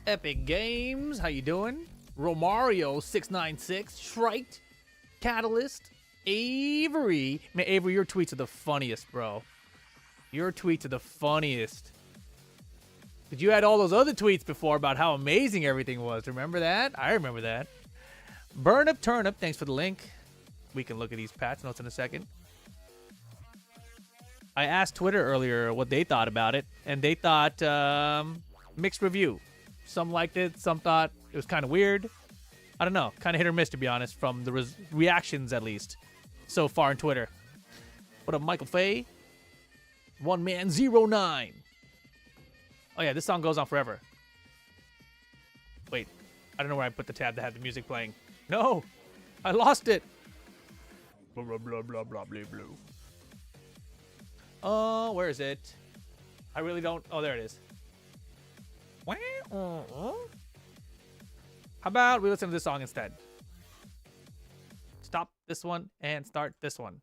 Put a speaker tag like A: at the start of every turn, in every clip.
A: Epic Games, how you doing? Romario696, Shrite, Catalyst, Avery. Man, Avery, your tweets are the funniest, bro. Your tweets are the funniest. But you had all those other tweets before about how amazing everything was. Remember that? I remember that. Burn Up Turnip, thanks for the link. We can look at these patch notes in a second. I asked Twitter earlier what they thought about it, and they thought mixed review. Some liked it, some thought it was kind of weird. I don't know, kind of hit or miss, to be honest, from the reactions at least so far on Twitter. What up, Michael Fay? One Man 09. Oh yeah, this song goes on forever. Wait, I don't know where I put the tab that had the music playing. No, I lost it. Blah blah blah blah blah blah blah. Oh, where is it? I really don't. Oh, there it is. How about we listen to this song instead? Stop this one and start this one.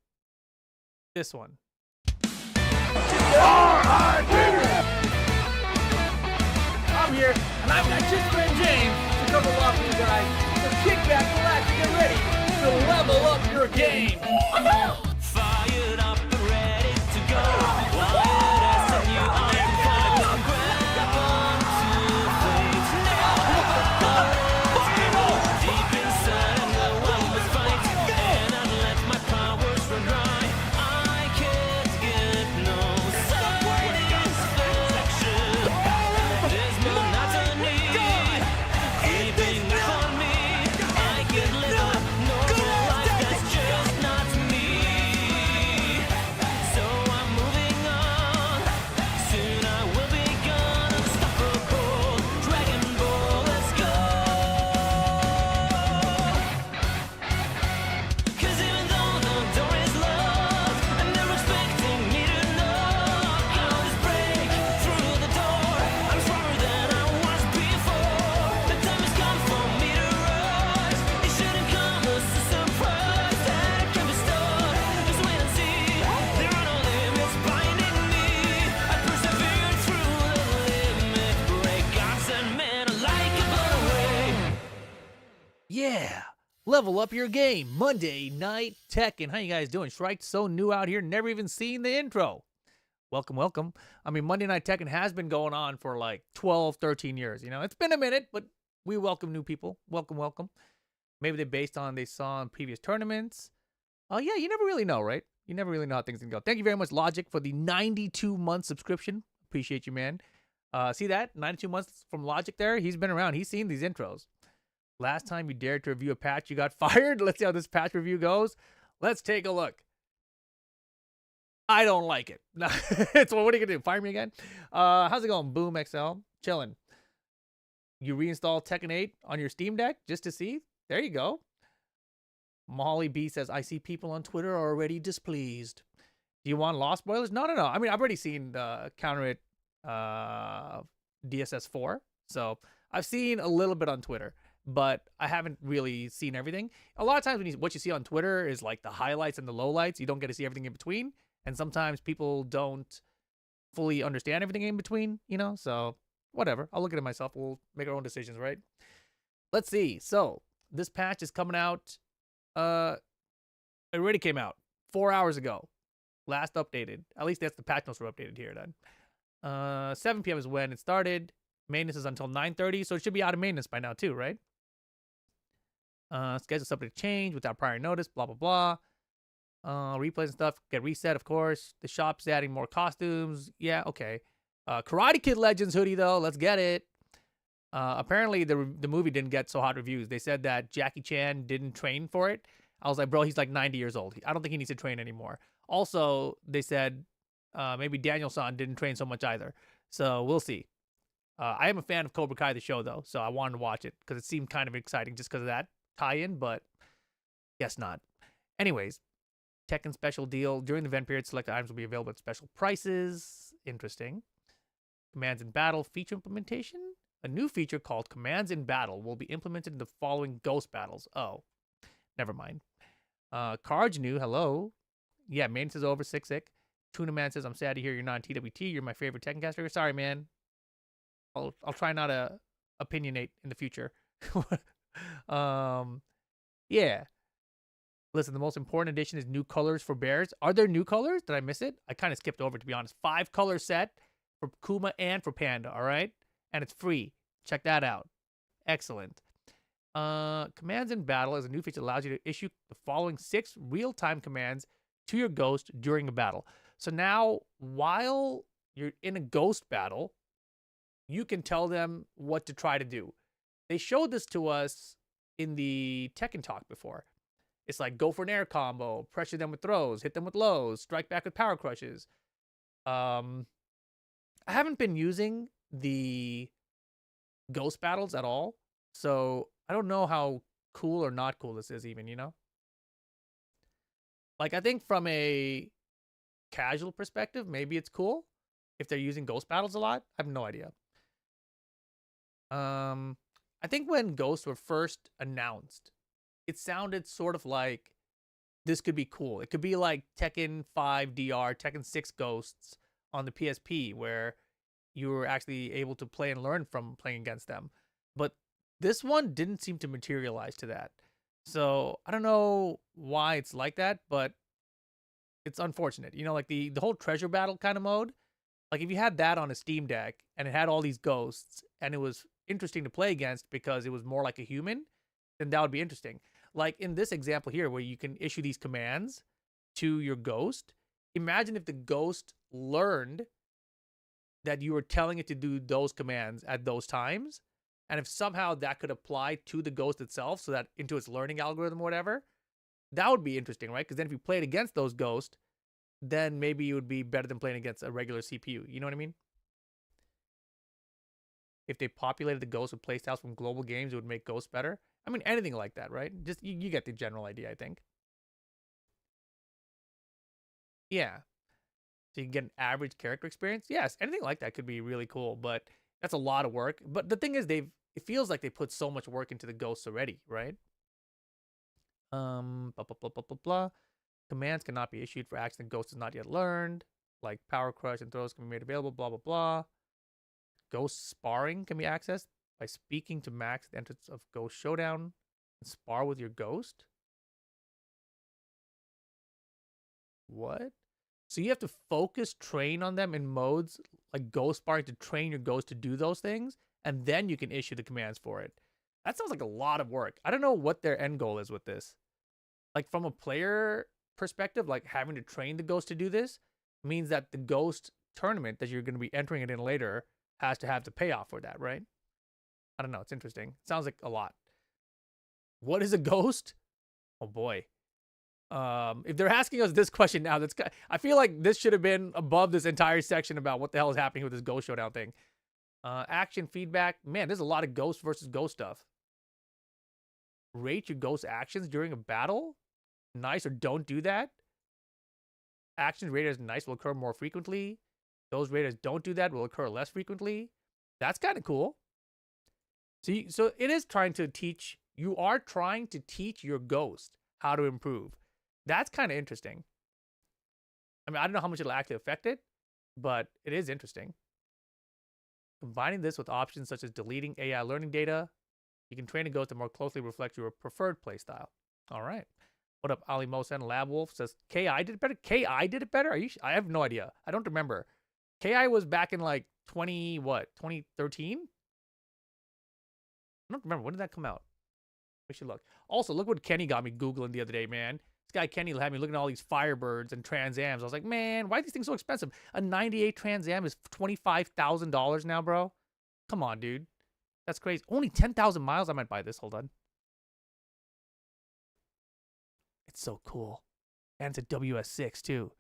A: This one. I'm here, and I've got just friend James to come along with you guys. So kick back, relax, and get ready to level up your game.
B: Fired up and ready to go. Wired as and you are fighting. Grab onto fate now. Deep inside I know I must fight, and I'd let my powers run dry. I can't get no satisfaction. There's monotony creeping upon me. I can live a normal life that's just not me. So I'm moving on. Soon I will be gone. Unstoppable Dragon Ball, let's go. 'Cause even though the door is locked and they're expecting me to knock, I'll just break through the door. I'm stronger than I was before. The time has come for me to rise. It shouldn't come as a surprise that I can be stopped. Just wait and see. There are no limits binding me. I persevered through the limit break. God said, man, I like it, but away.
A: Yeah, level up your game. Monday Night Tekken. How you guys doing? Shrike's so new out here, never even seen the intro. Welcome, welcome. I mean, Monday Night Tekken has been going on for like 12, 13 years. You know, it's been a minute, but we welcome new people. Welcome, welcome. Maybe they're based on they saw in previous tournaments. Oh, yeah, you never really know, right? You never really know how things can go. Thank you very much, Logic, for the 92-month subscription. Appreciate you, man. See that? 92 months from Logic there? He's been around. He's seen these intros. Last time you dared to review a patch, you got fired. Let's see how this patch review goes. Let's take a look. I don't like it. So what are you going to do? Fire me again? How's it going? Boom XL. Chilling. You reinstall Tekken 8 on your Steam Deck just to see? There you go. Molly B says, I see people on Twitter are already displeased. Do you want Law spoilers? No. I mean, I've already seen Counter It DSS 4. So I've seen a little bit on Twitter, but I haven't really seen everything. A lot of times what you see on Twitter is like the highlights and the lowlights. You don't get to see everything in between. And sometimes people don't fully understand everything in between, you know? So whatever. I'll look at it myself. We'll make our own decisions, right? Let's see. So this patch is coming out. It already came out 4 hours ago. Last updated. At least that's the patch notes were updated here then. 7 p.m. is when it started. Maintenance is until 9:30, so it should be out of maintenance by now too, right? Schedule subject to change without prior notice, blah, blah, blah. Replays and stuff get reset, of course. The shop's adding more costumes. Yeah, okay. Karate Kid Legends hoodie, though. Let's get it. Apparently, the movie didn't get so hot reviews. They said that Jackie Chan didn't train for it. I was like, bro, he's like 90 years old. I don't think he needs to train anymore. Also, they said maybe Daniel-san didn't train so much either. So we'll see. I am a fan of Cobra Kai, the show, though, so I wanted to watch it because it seemed kind of exciting just because of that tie-in, but guess not. Anyways, Tekken special deal. During the event period, selected items will be available at special prices. Interesting. Commands in Battle feature implementation. A new feature called Commands in Battle will be implemented in the following Ghost battles. Oh, never mind. Cards new. Hello. Yeah, maintenance is over. Sick. Tuna Man says, I'm sad to hear you're not in TWT. You're my favorite Tekken caster. Sorry, man. I'll try not to opinionate in the future. Yeah. Listen, the most important addition is new colors for bears. Are there new colors? Did I miss it? I kind of skipped over, to be honest. 5-color set for Kuma and for Panda, all right? And it's free. Check that out. Excellent. Commands in battle is a new feature that allows you to issue the following 6 real-time commands to your ghost during a battle. So now, while you're in a ghost battle, you can tell them what to try to do. They showed this to us in the Tekken talk before. It's like, go for an air combo, pressure them with throws, hit them with lows, strike back with power crushes. I haven't been using the ghost battles at all, so I don't know how cool or not cool this is even, you know? Like, I think from a casual perspective, maybe it's cool if they're using ghost battles a lot. I have no idea. I think when ghosts were first announced, it sounded sort of like this could be cool. It could be like Tekken 5 DR, Tekken 6 Ghosts on the PSP, where you were actually able to play and learn from playing against them. But this one didn't seem to materialize to that. So I don't know why it's like that, but it's unfortunate. You know, like the whole treasure battle kind of mode. Like if you had that on a Steam Deck and it had all these ghosts and it was interesting to play against because it was more like a human, then that would be interesting. Like in this example here, where you can issue these commands to your ghost. Imagine if the ghost learned that you were telling it to do those commands at those times. And if somehow that could apply to the ghost itself, so that into its learning algorithm or whatever, that would be interesting, right? Because then if you played against those ghosts, then maybe it would be better than playing against a regular CPU. You know what I mean? If they populated the ghosts with playstyles from global games, it would make ghosts better. I mean, anything like that, right? Just you get the general idea, I think. Yeah. So you can get an average character experience. Yes, anything like that could be really cool, but that's a lot of work. But the thing is, it feels like they put so much work into the ghosts already, right? Blah, blah, blah, blah, blah, blah. Commands cannot be issued for action the ghost has not yet learned. Like power crush and throws can be made available, blah, blah, blah. Ghost sparring can be accessed by speaking to Max at the entrance of Ghost Showdown and spar with your ghost. What? So you have to focus train on them in modes like ghost sparring to train your ghost to do those things, and then you can issue the commands for it. That sounds like a lot of work. I don't know what their end goal is with this. Like from a player perspective, like having to train the ghost to do this means that the ghost tournament that you're going to be entering it in later has to have the payoff for that, right? I don't know. It's interesting. It sounds like a lot. What is a ghost? Oh boy. If they're asking us this question now, I feel like this should have been above this entire section about what the hell is happening with this Ghost Showdown thing. Action feedback. Man, there's a lot of ghost versus ghost stuff. Rate your ghost actions during a battle. Nice or don't do that. Actions rated as nice will occur more frequently. Those rated as don't do that will occur less frequently. That's kind of cool. So it is trying to teach. You are trying to teach your ghost how to improve. That's kind of interesting. I mean, I don't know how much it'll actually affect it, but it is interesting. Combining this with options such as deleting AI learning data, you can train a ghost to more closely reflect your preferred playstyle. All right. What up, Ali Mosen? Lab Wolf says KI did it better. KI did it better. I have no idea. I don't remember. KI was back in like 2013? I don't remember. When did that come out? We should look. Also, look what Kenny got me Googling the other day, man. This guy Kenny had me looking at all these Firebirds and Trans Ams. I was like, man, why are these things so expensive? A 98 Trans Am is $25,000 now, bro. Come on, dude. That's crazy. Only 10,000 miles. I might buy this. Hold on. It's so cool. And it's a WS6 too.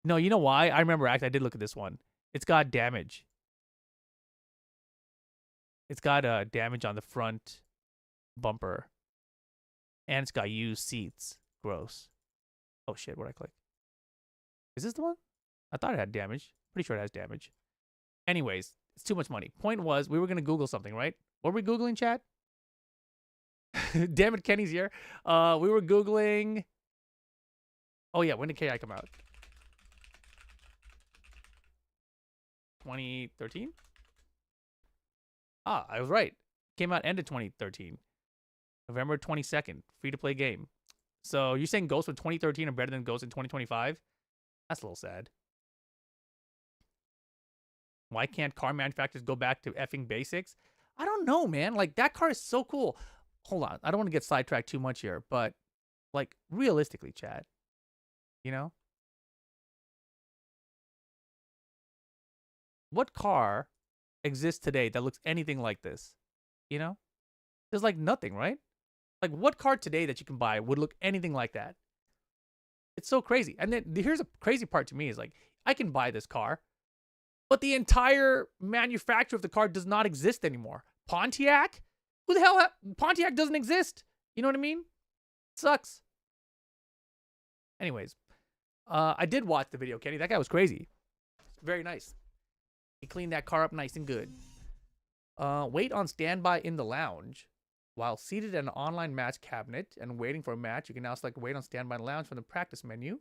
A: No, you know why? I remember actually I did look at this one. It's got damage. It's got damage on the front bumper. And it's got used seats. Gross. Oh shit, what'd I click? Is this the one? I thought it had damage. Pretty sure it has damage. Anyways, it's too much money. Point was, we were going to Google something, right? What were we Googling, chat? Damn it, Kenny's here. We were Googling... Oh yeah, when did KI come out? 2013? Ah, I was right. Came out end of 2013. November 22nd. Free to play game. So you're saying Ghosts from 2013 are better than Ghosts in 2025? That's a little sad. Why can't car manufacturers go back to effing basics? I don't know, man. Like, that car is so cool. Hold on. I don't want to get sidetracked too much here, but, like, realistically, Chad, you know? What car exists today that looks anything like this? You know? There's, like, nothing, right? Like, what car today that you can buy would look anything like that? It's so crazy. And then here's a crazy part to me is, like, I can buy this car, but the entire manufacturer of the car does not exist anymore. Pontiac? Who the hell? Pontiac doesn't exist. You know what I mean? Sucks. Anyways, I did watch the video, Kenny. That guy was crazy. Very nice. He cleaned that car up nice and good. Wait on standby in the lounge. While seated at an online match cabinet and waiting for a match, you can now select wait on standby in the lounge from the practice menu.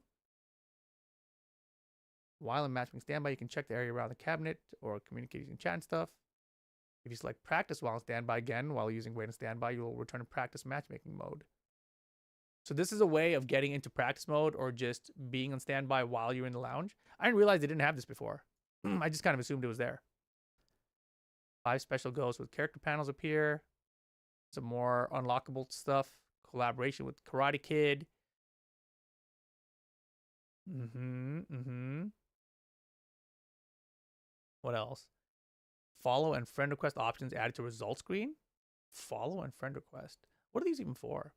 A: While in matchmaking standby, you can check the area around the cabinet or communicate using chat and stuff. If you select practice while on standby again, while using wait on standby, you will return to practice matchmaking mode. So this is a way of getting into practice mode or just being on standby while you're in the lounge. I didn't realize they didn't have this before. I just kind of assumed it was there. 5 special ghosts with character panels appear. Some more unlockable stuff. Collaboration with Karate Kid. What else? Follow and friend request options added to result screen. Follow and friend request. What are these even for?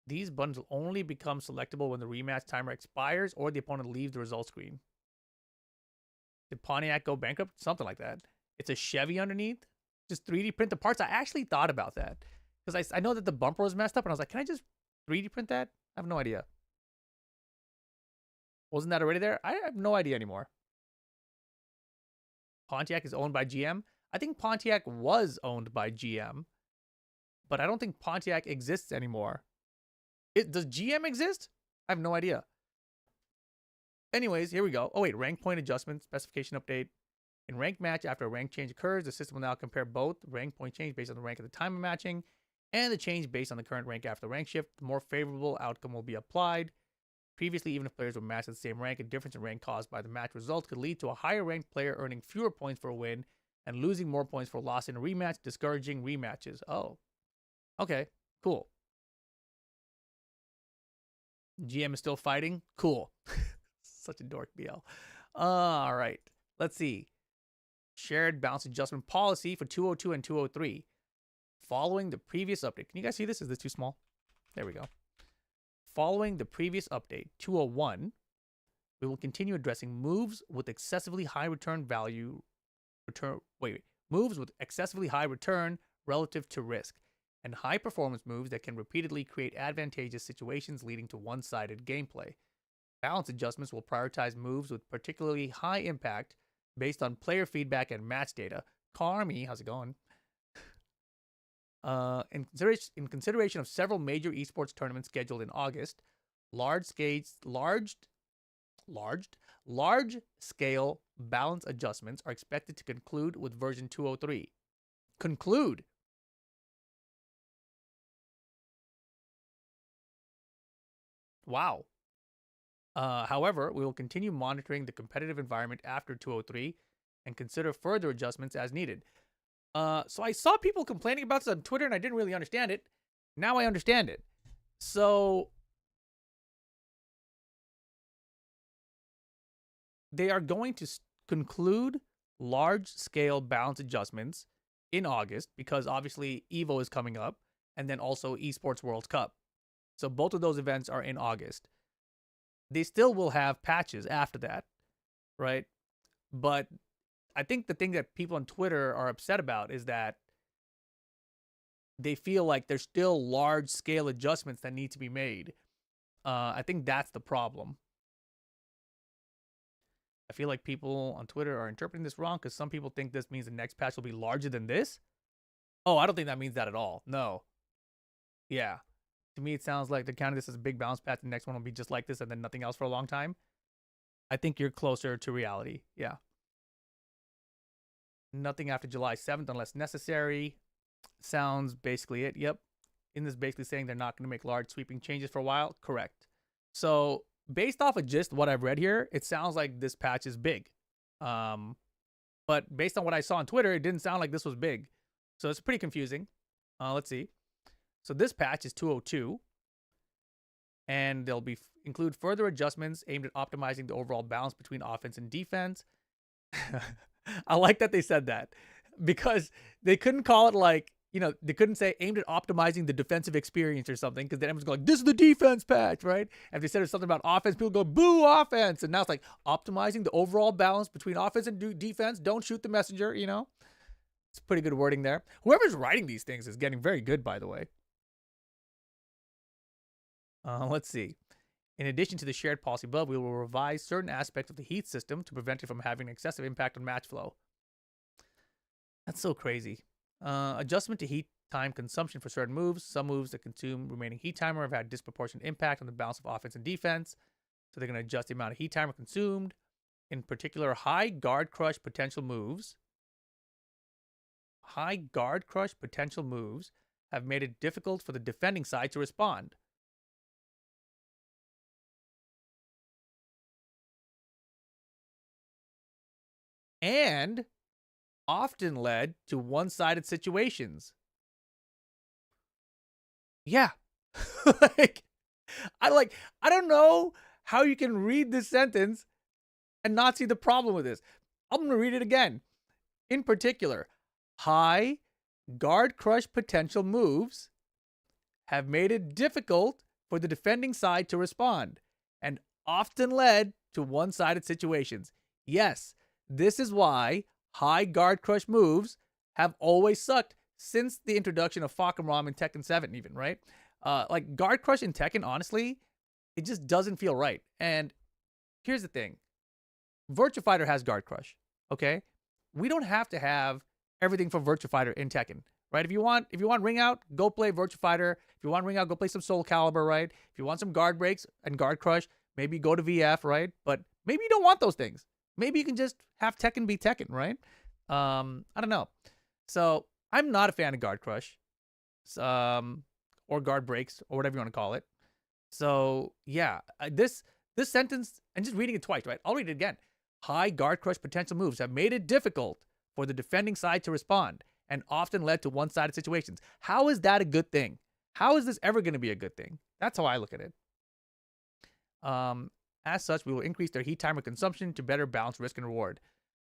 A: These buttons will only become selectable when the rematch timer expires or the opponent leaves the result screen. Did Pontiac go bankrupt? Something like that. It's a Chevy underneath. Just 3D print the parts. I actually thought about that. Because I know that the bumper was messed up. And I was like, can I just 3D print that? I have no idea. Wasn't that already there? I have no idea anymore. Pontiac is owned by GM. I think Pontiac was owned by GM. But I don't think Pontiac exists anymore. Does GM exist? I have no idea. Anyways, here we go. Oh, wait. Rank point adjustment. Specification update. In ranked match, after a rank change occurs, the system will now compare both rank point change based on the rank at the time of matching and the change based on the current rank after the rank shift. The more favorable outcome will be applied. Previously, even if players were matched at the same rank, a difference in rank caused by the match result could lead to a higher ranked player earning fewer points for a win and losing more points for a loss in a rematch, discouraging rematches. Oh, okay, cool. GM is still fighting? Cool. Such a dork, BL. All right, let's see. Shared balance adjustment policy for 202 and 203. Following the previous update. Can you guys see this? Is this too small? There we go. Following the previous update, 201, we will continue addressing moves with excessively high return value. Moves with excessively high return relative to risk, and high performance moves that can repeatedly create advantageous situations leading to one-sided gameplay. Balance adjustments will prioritize moves with particularly high impact based on player feedback and match data. Carmi, how's it going? In consideration of several major esports tournaments scheduled in August, large scale balance adjustments are expected to conclude with version 203. Conclude. Wow. However, we will continue monitoring the competitive environment after 203 and consider further adjustments as needed. So I saw people complaining about this on Twitter and I didn't really understand it. Now I understand it. So they are going to conclude large-scale balance adjustments in August because obviously EVO is coming up and then also Esports World Cup. So both of those events are in August. They still will have patches after that, right? But I think the thing that people on Twitter are upset about is that they feel like there's still large-scale adjustments that need to be made. I think that's the problem. I feel like people on Twitter are interpreting this wrong because some people think this means the next patch will be larger than this. Oh, I don't think that means that at all. No. Yeah. To me, it sounds like they're counting this as a big bounce patch. The next one will be just like this and then nothing else for a long time. I think you're closer to reality. Yeah. Nothing after July 7th unless necessary. Sounds basically it. Yep. In this basically saying they're not going to make large sweeping changes for a while. Correct. So based off of just what I've read here, it sounds like this patch is big. But based on what I saw on Twitter, it didn't sound like this was big. So it's pretty confusing. Let's see. So this patch is 202. And they'll include further adjustments aimed at optimizing the overall balance between offense and defense. I like that they said that, because they couldn't call it like, they couldn't say aimed at optimizing the defensive experience or something, because then everyone's going, this is the defense patch, right? And if they said something about offense, people go, boo offense. And now it's like optimizing the overall balance between offense and defense. Don't shoot the messenger, It's pretty good wording there. Whoever's writing these things is getting very good, by the way. Let's see. In addition to the shared policy above, we will revise certain aspects of the heat system to prevent it from having an excessive impact on match flow. That's so crazy. Adjustment to heat time consumption for certain moves. Some moves that consume remaining heat timer have had disproportionate impact on the balance of offense and defense. So they're going to adjust the amount of heat timer consumed. In particular, high guard crush potential moves. High guard crush potential moves have made it difficult for the defending side to respond. And often led to one-sided situations. Yeah. I don't know how you can read this sentence and not see the problem with this. I'm going to read it again. In particular, high guard crush potential moves have made it difficult for the defending side to respond and often led to one-sided situations. Yes, this is why high guard crush moves have always sucked since the introduction of Rom in Tekken 7 even, right? Like guard crush in Tekken, honestly, it just doesn't feel right. And here's the thing. Virtua Fighter has guard crush, okay? We don't have to have everything from Virtua Fighter in Tekken, right? If you want ring out, go play Virtua Fighter. If you want ring out, go play some Soul Calibur, right? If you want some guard breaks and guard crush, maybe go to VF, right? But maybe you don't want those things. Maybe you can just have Tekken be Tekken, right? I don't know. So I'm not a fan of guard crush, or guard breaks, or whatever you want to call it. So yeah, this sentence, and just reading it twice, right? I'll read it again. High guard crush potential moves have made it difficult for the defending side to respond and often led to one-sided situations. How is that a good thing? How is this ever going to be a good thing? That's how I look at it. As such, we will increase their heat timer consumption to better balance risk and reward.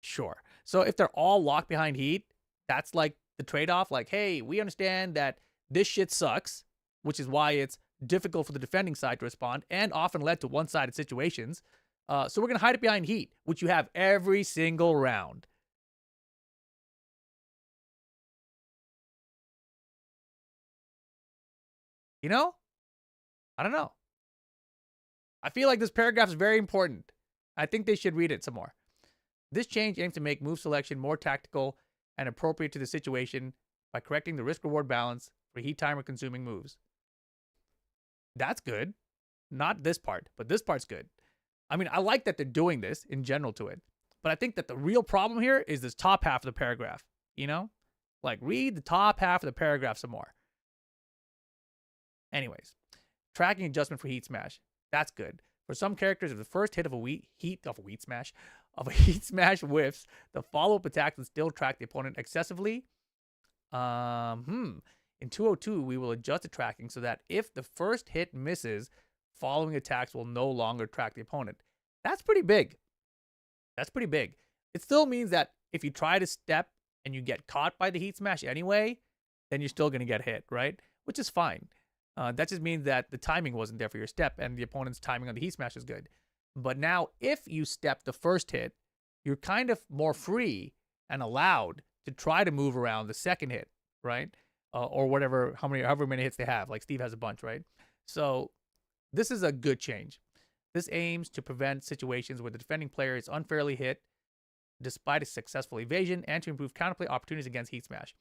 A: Sure. So if they're all locked behind heat, that's like the trade-off. Like, hey, we understand that this shit sucks, which is why it's difficult for the defending side to respond and often led to one-sided situations. So we're going to hide it behind heat, which you have every single round. I don't know. I feel like this paragraph is very important. I think they should read it some more. This change aims to make move selection more tactical and appropriate to the situation by correcting the risk-reward balance for heat timer consuming moves. That's good. Not this part, but this part's good. I mean, I like that they're doing this in general to it, but I think that the real problem here is this top half of the paragraph, Like, read the top half of the paragraph some more. Anyways, tracking adjustment for heat smash. That's good. For some characters, if the first hit of a heat smash whiffs, the follow-up attack will still track the opponent excessively. In 202, we will adjust the tracking so that if the first hit misses, following attacks will no longer track the opponent. That's pretty big. It still means that if you try to step and you get caught by the heat smash anyway, then you're still going to get hit, right? Which is fine. That just means that the timing wasn't there for your step and the opponent's timing on the heat smash is good. But now if you step the first hit, you're kind of more free and allowed to try to move around the second hit, right? Or whatever, however many hits they have. Like Steve has a bunch, right? So this is a good change. This aims to prevent situations where the defending player is unfairly hit despite a successful evasion and to improve counterplay opportunities against heat smash.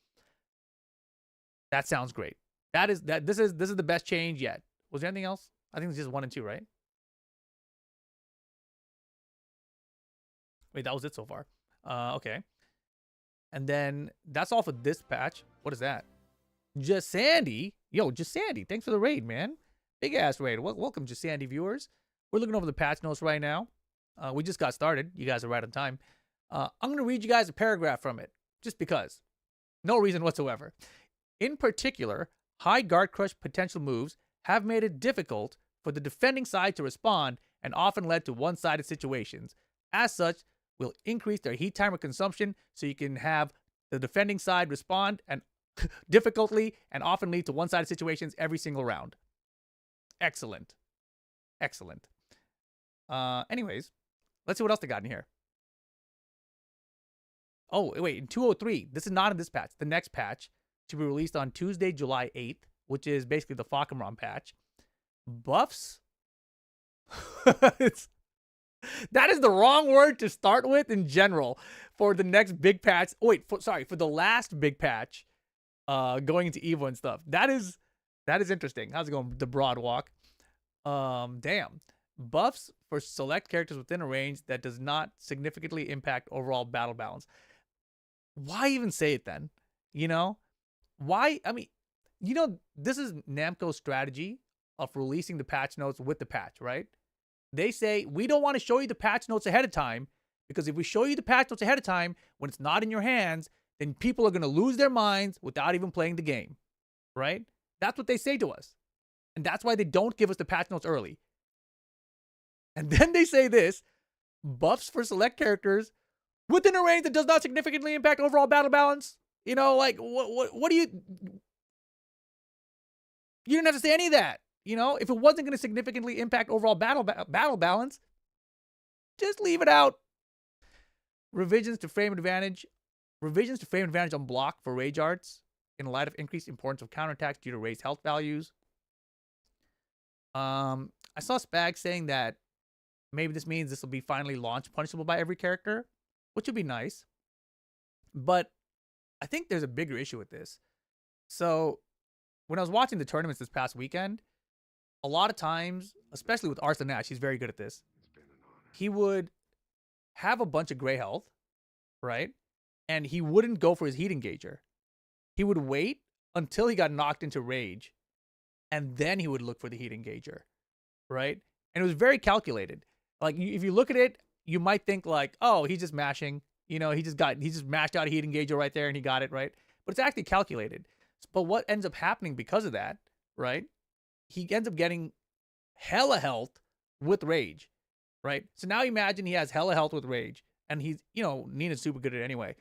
A: That sounds great. This is the best change yet. Was there anything else? I think it's just 1 and 2, right? Wait, that was it so far. Okay. And then that's all for this patch. What is that? Just Sandy. Yo, Just Sandy. Thanks for the raid, man. Big ass raid. Welcome, Just Sandy viewers. We're looking over the patch notes right now. We just got started. You guys are right on time. I'm going to read you guys a paragraph from it, just because. No reason whatsoever. In particular, high guard crush potential moves have made it difficult for the defending side to respond and often led to one-sided situations. As such, will increase their heat timer consumption so you can have the defending side respond and difficultly and often lead to one-sided situations every single round. Excellent. Excellent. Anyways, let's see what else they got in here. Oh, wait, in 203, this is not in this patch. The next patch to be released on Tuesday, July 8th, which is basically the Fakemron patch. Buffs? That is the wrong word to start with in general for the next big patch. Oh, wait, for the last big patch going into Evo and stuff. That is interesting. How's it going, the broad walk? Damn. Buffs for select characters within a range that does not significantly impact overall battle balance. Why even say it then? You know? Why? I mean, you know, this is Namco's strategy of releasing the patch notes with the patch, right? They say, we don't want to show you the patch notes ahead of time, because if we show you the patch notes ahead of time, when it's not in your hands, then people are going to lose their minds without even playing the game, right? That's what they say to us. And that's why they don't give us the patch notes early. And then they say this, buffs for select characters within a range that does not significantly impact overall battle balance. You know, like, what do you didn't have to say any of that. You know, if it wasn't going to significantly impact overall battle balance, just leave it out. Revisions to frame advantage on block for rage arts in light of increased importance of counterattacks due to raised health values. I saw Spag saying that maybe this means this will be finally launch punishable by every character, which would be nice. But I think there's a bigger issue with this. So when I was watching the tournaments this past weekend, a lot of times, especially with Arslan Nash, he's very good at this. He would have a bunch of gray health, right? And he wouldn't go for his heat engager. He would wait until he got knocked into rage, and then he would look for the heat engager, right? And it was very calculated. Like, if you look at it, you might think like, oh, he's just mashing. You know, he just mashed out a heat engager right there and he got it, right? But it's actually calculated. But what ends up happening because of that, right? He ends up getting hella health with rage, right? So now imagine he has hella health with rage, and he's, you know, Nina's super good at it anyway,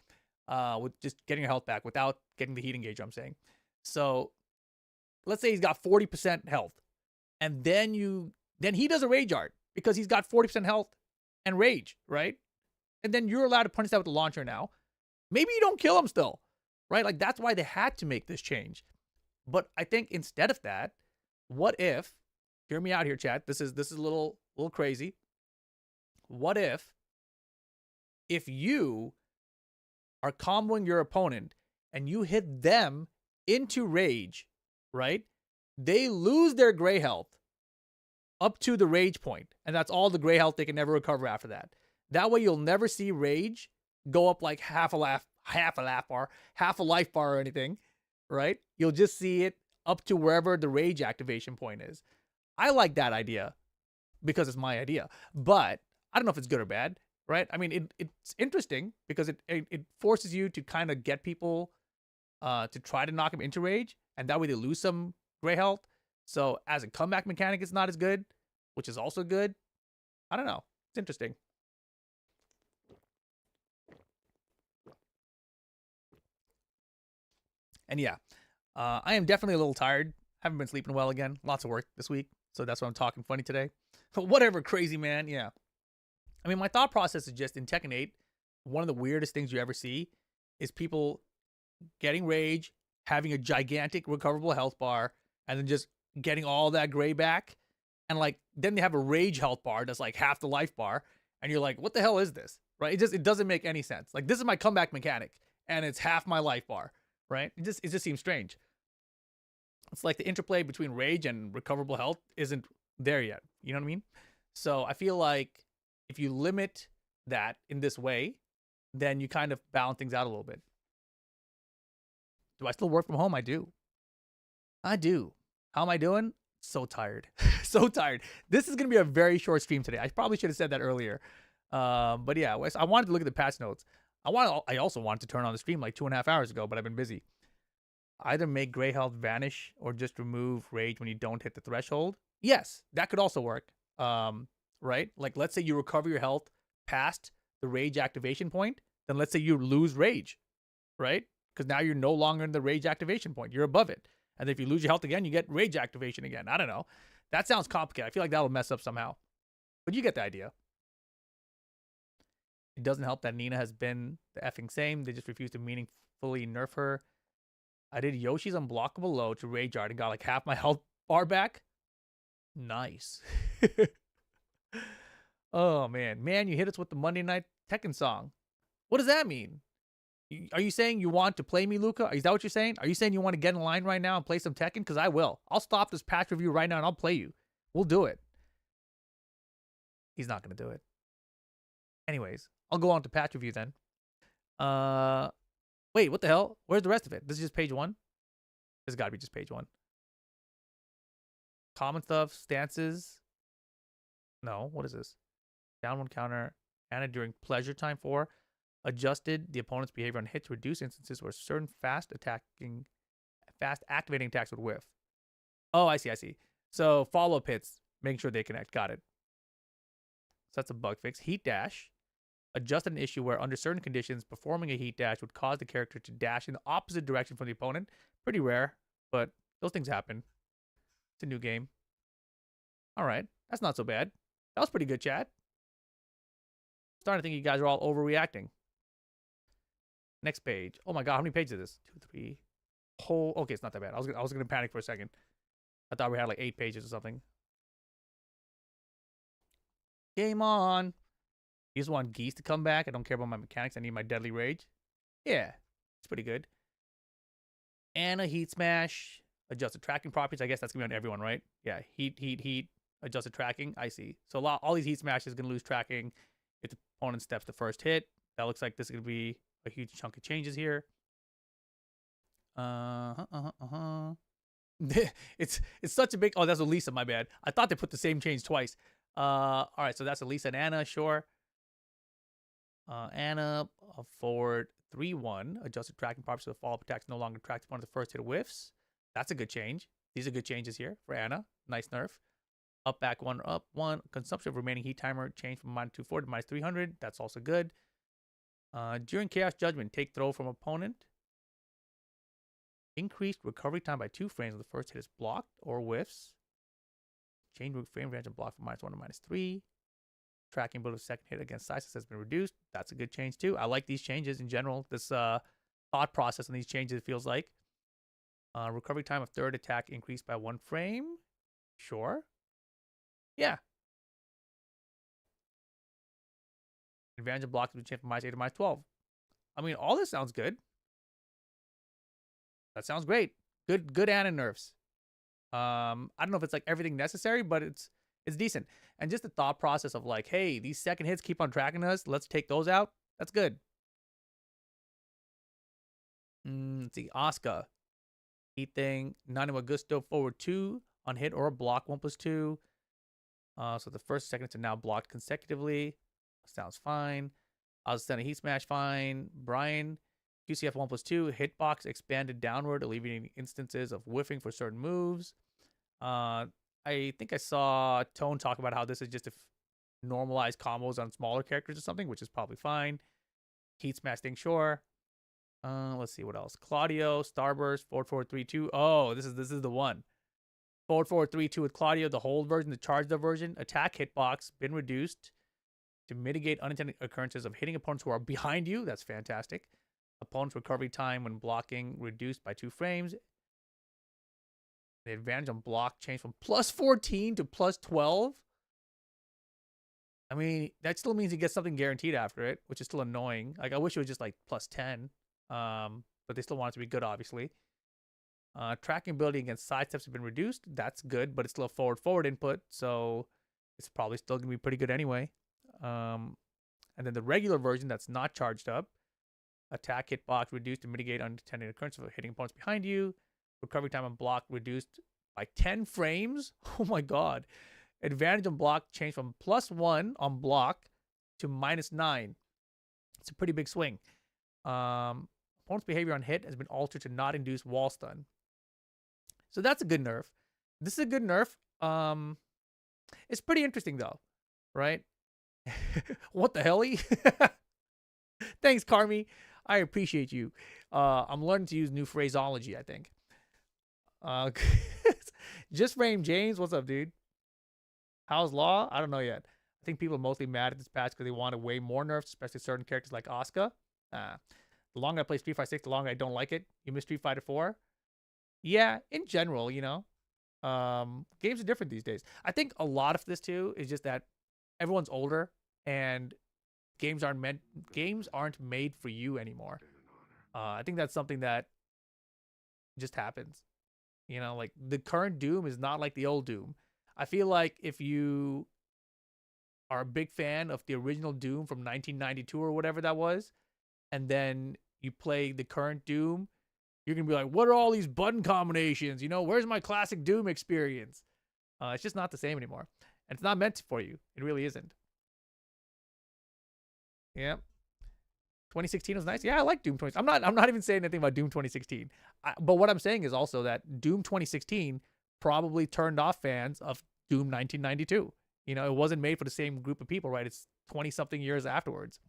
A: with just getting your health back without getting the heat engager, I'm saying. So let's say he's got 40% health, and then he does a rage art because he's got 40% health and rage, right? And then you're allowed to punish that with the launcher now. Maybe you don't kill him still, right? Like, that's why they had to make this change. But I think instead of that, what if, hear me out here, chat. This is a little crazy. What if you are comboing your opponent and you hit them into rage, right? They lose their gray health up to the rage point, and that's all the gray health they can never recover after that. That way you'll never see rage go up like half a life bar or anything, right? You'll just see it up to wherever the rage activation point is. I like that idea because it's my idea, but I don't know if it's good or bad, right? I mean, it's interesting because it forces you to kind of get people to try to knock them into rage, and that way they lose some gray health. So as a comeback mechanic, it's not as good, which is also good. I don't know. It's interesting. And yeah, I am definitely a little tired. Haven't been sleeping well again. Lots of work this week. So that's why I'm talking funny today. But whatever, crazy man. Yeah. I mean, my thought process is just in Tekken 8, one of the weirdest things you ever see is people getting rage, having a gigantic recoverable health bar, and then just getting all that gray back. And like, then they have a rage health bar that's like half the life bar. And you're like, what the hell is this? Right? It doesn't make any sense. Like, this is my comeback mechanic and it's half my life bar. Right? It just seems strange. It's like the interplay between rage and recoverable health isn't there yet. You know what I mean? So I feel like if you limit that in this way, then you kind of balance things out a little bit. Do I still work from home? I do. I do. How am I doing? So tired. So tired. This is going to be a very short stream today. I probably should have said that earlier. But yeah, I wanted to look at the patch notes. I also wanted to turn on the stream like 2.5 hours ago, but I've been busy. Either make gray health vanish or just remove rage when you don't hit the threshold. Yes, that could also work. Right? Like, let's say you recover your health past the rage activation point, then let's say you lose rage, right? Because now you're no longer in the rage activation point. You're above it. And if you lose your health again, you get rage activation again. I don't know. That sounds complicated. I feel like that'll mess up somehow. But you get the idea. It doesn't help that Nina has been the effing same. They just refuse to meaningfully nerf her. I did Yoshi's unblockable low to rage art and got like half my health bar back. Nice. Oh, man. Man, you hit us with the Monday Night Tekken song. What does that mean? Are you saying you want to play me, Luca? Is that what you're saying? Are you saying you want to get in line right now and play some Tekken? Because I will. I'll stop this patch review right now and I'll play you. We'll do it. He's not going to do it. Anyways, I'll go on to patch review then. Wait, what the hell? Where's the rest of it? This is just page 1? This has got to be just page 1. Common stuff, stances. No, what is this? Down 1 counter. Anna during pleasure time 4. Adjusted the opponent's behavior on hit to reduce instances where certain fast activating attacks would whiff. Oh, I see. So follow-up hits, making sure they connect. Got it. So that's a bug fix. Heat dash. Adjusted an issue where under certain conditions, performing a heat dash would cause the character to dash in the opposite direction from the opponent. Pretty rare, but those things happen. It's a new game. All right. That's not so bad. That was pretty good, chat. Starting to think you guys are all overreacting. Next page. Oh my god, how many pages is this? 2, 3. Whole. Okay, it's not that bad. I was gonna panic for a second. I thought we had like 8 pages or something. Game on. You just want Geese to come back. I don't care about my mechanics. I need my deadly rage. Yeah, it's pretty good. And a heat smash. Adjusted tracking properties. I guess that's gonna be on everyone, right? Yeah, heat. Adjusted tracking. I see. So all these heat smashes gonna lose tracking if the opponent steps the first hit. That looks like this is gonna be a huge chunk of changes here. It's such a big. Oh, that's Elisa. My bad. I thought they put the same change twice. All right, so that's Elisa and Anna. Sure. Anna forward 3-1. Adjusted tracking properties so the follow-up attacks no longer tracks one of the first hit whiffs. That's a good change. These are good changes here for Anna. Nice nerf. Up back 1 up 1. Consumption of remaining heat timer changed from -240 to -300. That's also good. During Chaos Judgment, take throw from opponent. Increased recovery time by 2 frames when the first hit is blocked or whiffs. Change frame range and block from -1 to -3. Tracking ability of second hit against Sysis has been reduced. That's a good change too. I like these changes in general. This thought process on these changes, it feels like. Recovery time of third attack increased by 1 frame. Sure. Yeah. Advantage of blocks has been changed from -8 to -12. I mean, all this sounds good. That sounds great. Good Anna nerfs. I don't know if it's like everything necessary, but it's decent. And just the thought process of like, hey, these second hits keep on tracking us. Let's take those out. That's good. Let's see. Asuka. Heat thing. Nanima Gusto forward 2 on hit or block 1+2. So the first second hits are now blocked consecutively. Sounds fine. I'll send a heat smash. Fine. Brian. QCF 1+2. Hitbox expanded downward, alleviating instances of whiffing for certain moves. I think I saw Tone talk about how this is just to normalize combos on smaller characters or something, which is probably fine. Heat smash thing, sure. Let's see what else. Claudio, Starburst, forward 3-2. Oh, this is the one. Forward 3-2 with Claudio, the hold version, the charged up version. Attack hitbox been reduced to mitigate unintended occurrences of hitting opponents who are behind you. That's fantastic. Opponent's recovery time when blocking reduced by 2 frames. The advantage on block changed from +14 to +12. I mean, that still means you get something guaranteed after it, which is still annoying. Like, I wish it was just like +10. But they still want it to be good, obviously. Tracking ability against sidesteps have been reduced. That's good, but it's still a forward input, so it's probably still going to be pretty good anyway. And then the regular version that's not charged up Attack hitbox reduced to mitigate unintended occurrence of hitting opponents behind you. Recovery time on block reduced by 10 frames. Oh my god. Advantage on block changed from +1 on block to -9. It's a pretty big swing. Opponent's behavior on hit has been altered to not induce wall stun. So that's a good nerf. This is a good nerf. It's pretty interesting though, right? What the hell? Thanks, Carmi. I appreciate you. I'm learning to use new phraseology, I think. Just frame James. What's up, dude? How's Law? I don't know yet. I think people are mostly mad at this patch because they wanted way more nerfs, especially certain characters like Asuka. The longer I play Street Fighter 6, the longer I don't like it. You miss Street Fighter 4? Yeah, in general, you know. Games are different these days. I think a lot of this too is just that everyone's older and games aren't made for you anymore. I think that's something that just happens. You know, like the current Doom is not like the old Doom. I feel like if you are a big fan of the original Doom from 1992 or whatever that was, and then you play the current Doom, you're going to be like, what are all these button combinations? You know, where's my classic Doom experience? It's just not the same anymore. And it's not meant for you. It really isn't. Yeah. 2016 was nice. Yeah, I like Doom 20. I'm not even saying anything about Doom 2016. But what I'm saying is also that Doom 2016 probably turned off fans of Doom 1992. You know, it wasn't made for the same group of people, right? It's 20-something years afterwards.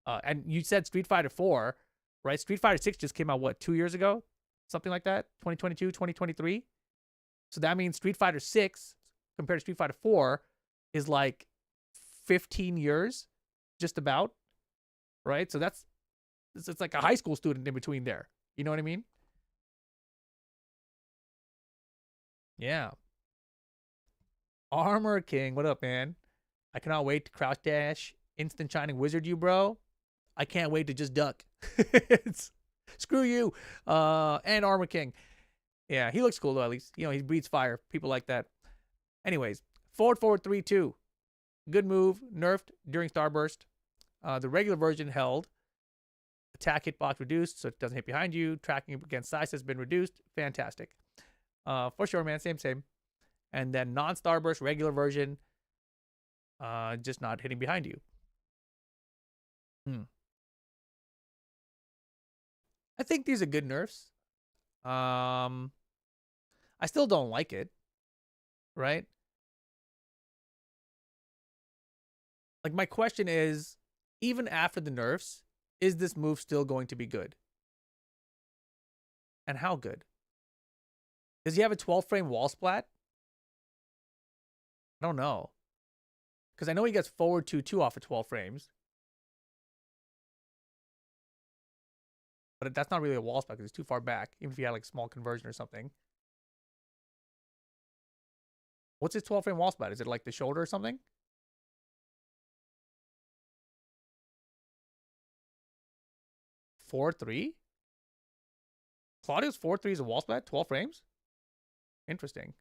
A: And you said Street Fighter 4, right? Street Fighter 6 just came out, what, 2 years ago? Something like that? 2022, 2023? So that means Street Fighter 6 compared to Street Fighter 4 is like 15 years, just about, right? So it's like a high school student in between there. You know what I mean? Yeah. Armor King, what up, man? I cannot wait to crouch dash, instant shining wizard you, bro. I can't wait to just duck. Screw you. And Armor King. Yeah, he looks cool though, at least. You know, he breathes fire. People like that. Anyways, forward 3-2. Good move. Nerfed during Starburst. The regular version held. Attack hitbox reduced, so it doesn't hit behind you. Tracking against size has been reduced. Fantastic. For sure, man. Same. And then non-Starburst, regular version, just not hitting behind you. I think these are good nerfs. I still don't like it, right? Like, my question is, even after the nerfs, is this move still going to be good? And how good? Does he have a 12-frame wall splat? I don't know. Because I know he gets forward 2-2 off of 12 frames. But that's not really a wall splat because it's too far back, even if you had like small conversion or something. What's his 12-frame wall splat? Is it like the shoulder or something? Four 3? Claudio's 4-3 is a wall splat? 12 frames? Interesting.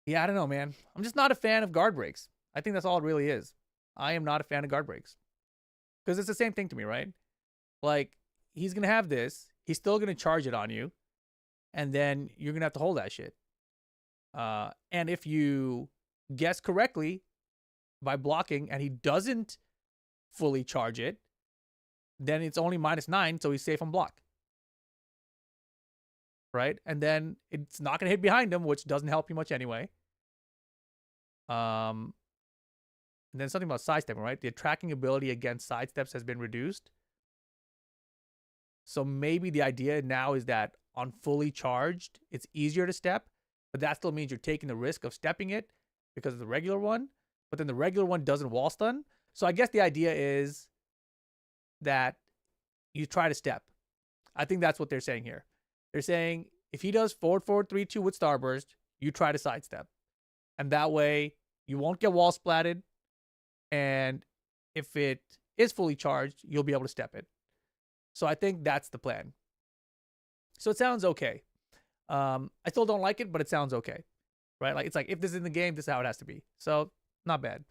A: Yeah, I don't know, man. I'm just not a fan of guard breaks. I think that's all it really is. I am not a fan of guard breaks. Because it's the same thing to me, right? Like, he's going to have this. He's still going to charge it on you. And then you're going to have to hold that shit. And if you guess correctly by blocking and he doesn't fully charge it, then it's only -9, so he's safe on block. Right? And then it's not going to hit behind him, which doesn't help you much anyway. And then something about sidestepping, right? The tracking ability against sidesteps has been reduced. So maybe the idea now is that on fully charged, it's easier to step, but that still means you're taking the risk of stepping it because of the regular one, but then the regular one doesn't wall stun. So I guess the idea is that you try to step. I think that's what they're saying here. They're saying if he does forward 3-2 with Starburst, you try to sidestep. And that way you won't get wall splatted. And if it is fully charged, you'll be able to step it. So I think that's the plan. So it sounds okay. I still don't like it, but it sounds okay. Right? Like, it's like, if this is in the game, this is how it has to be. So not bad.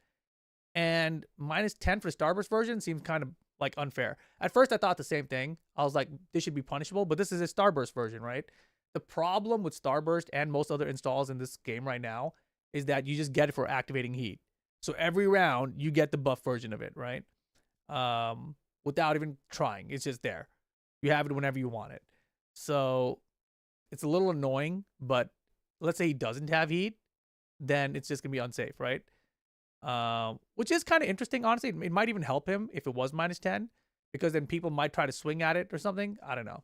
A: And -10 for Starburst version seems kind of like unfair. At first, I thought the same thing. I was like, this should be punishable, but this is a Starburst version, right? The problem with Starburst and most other installs in this game right now is that you just get it for activating heat. So every round, you get the buff version of it, right? Without even trying. It's just there. You have it whenever you want it. So it's a little annoying, but let's say he doesn't have heat, then it's just going to be unsafe, right? Which is kind of interesting, honestly. It might even help him if it was -10, because then people might try to swing at it or something. I don't know.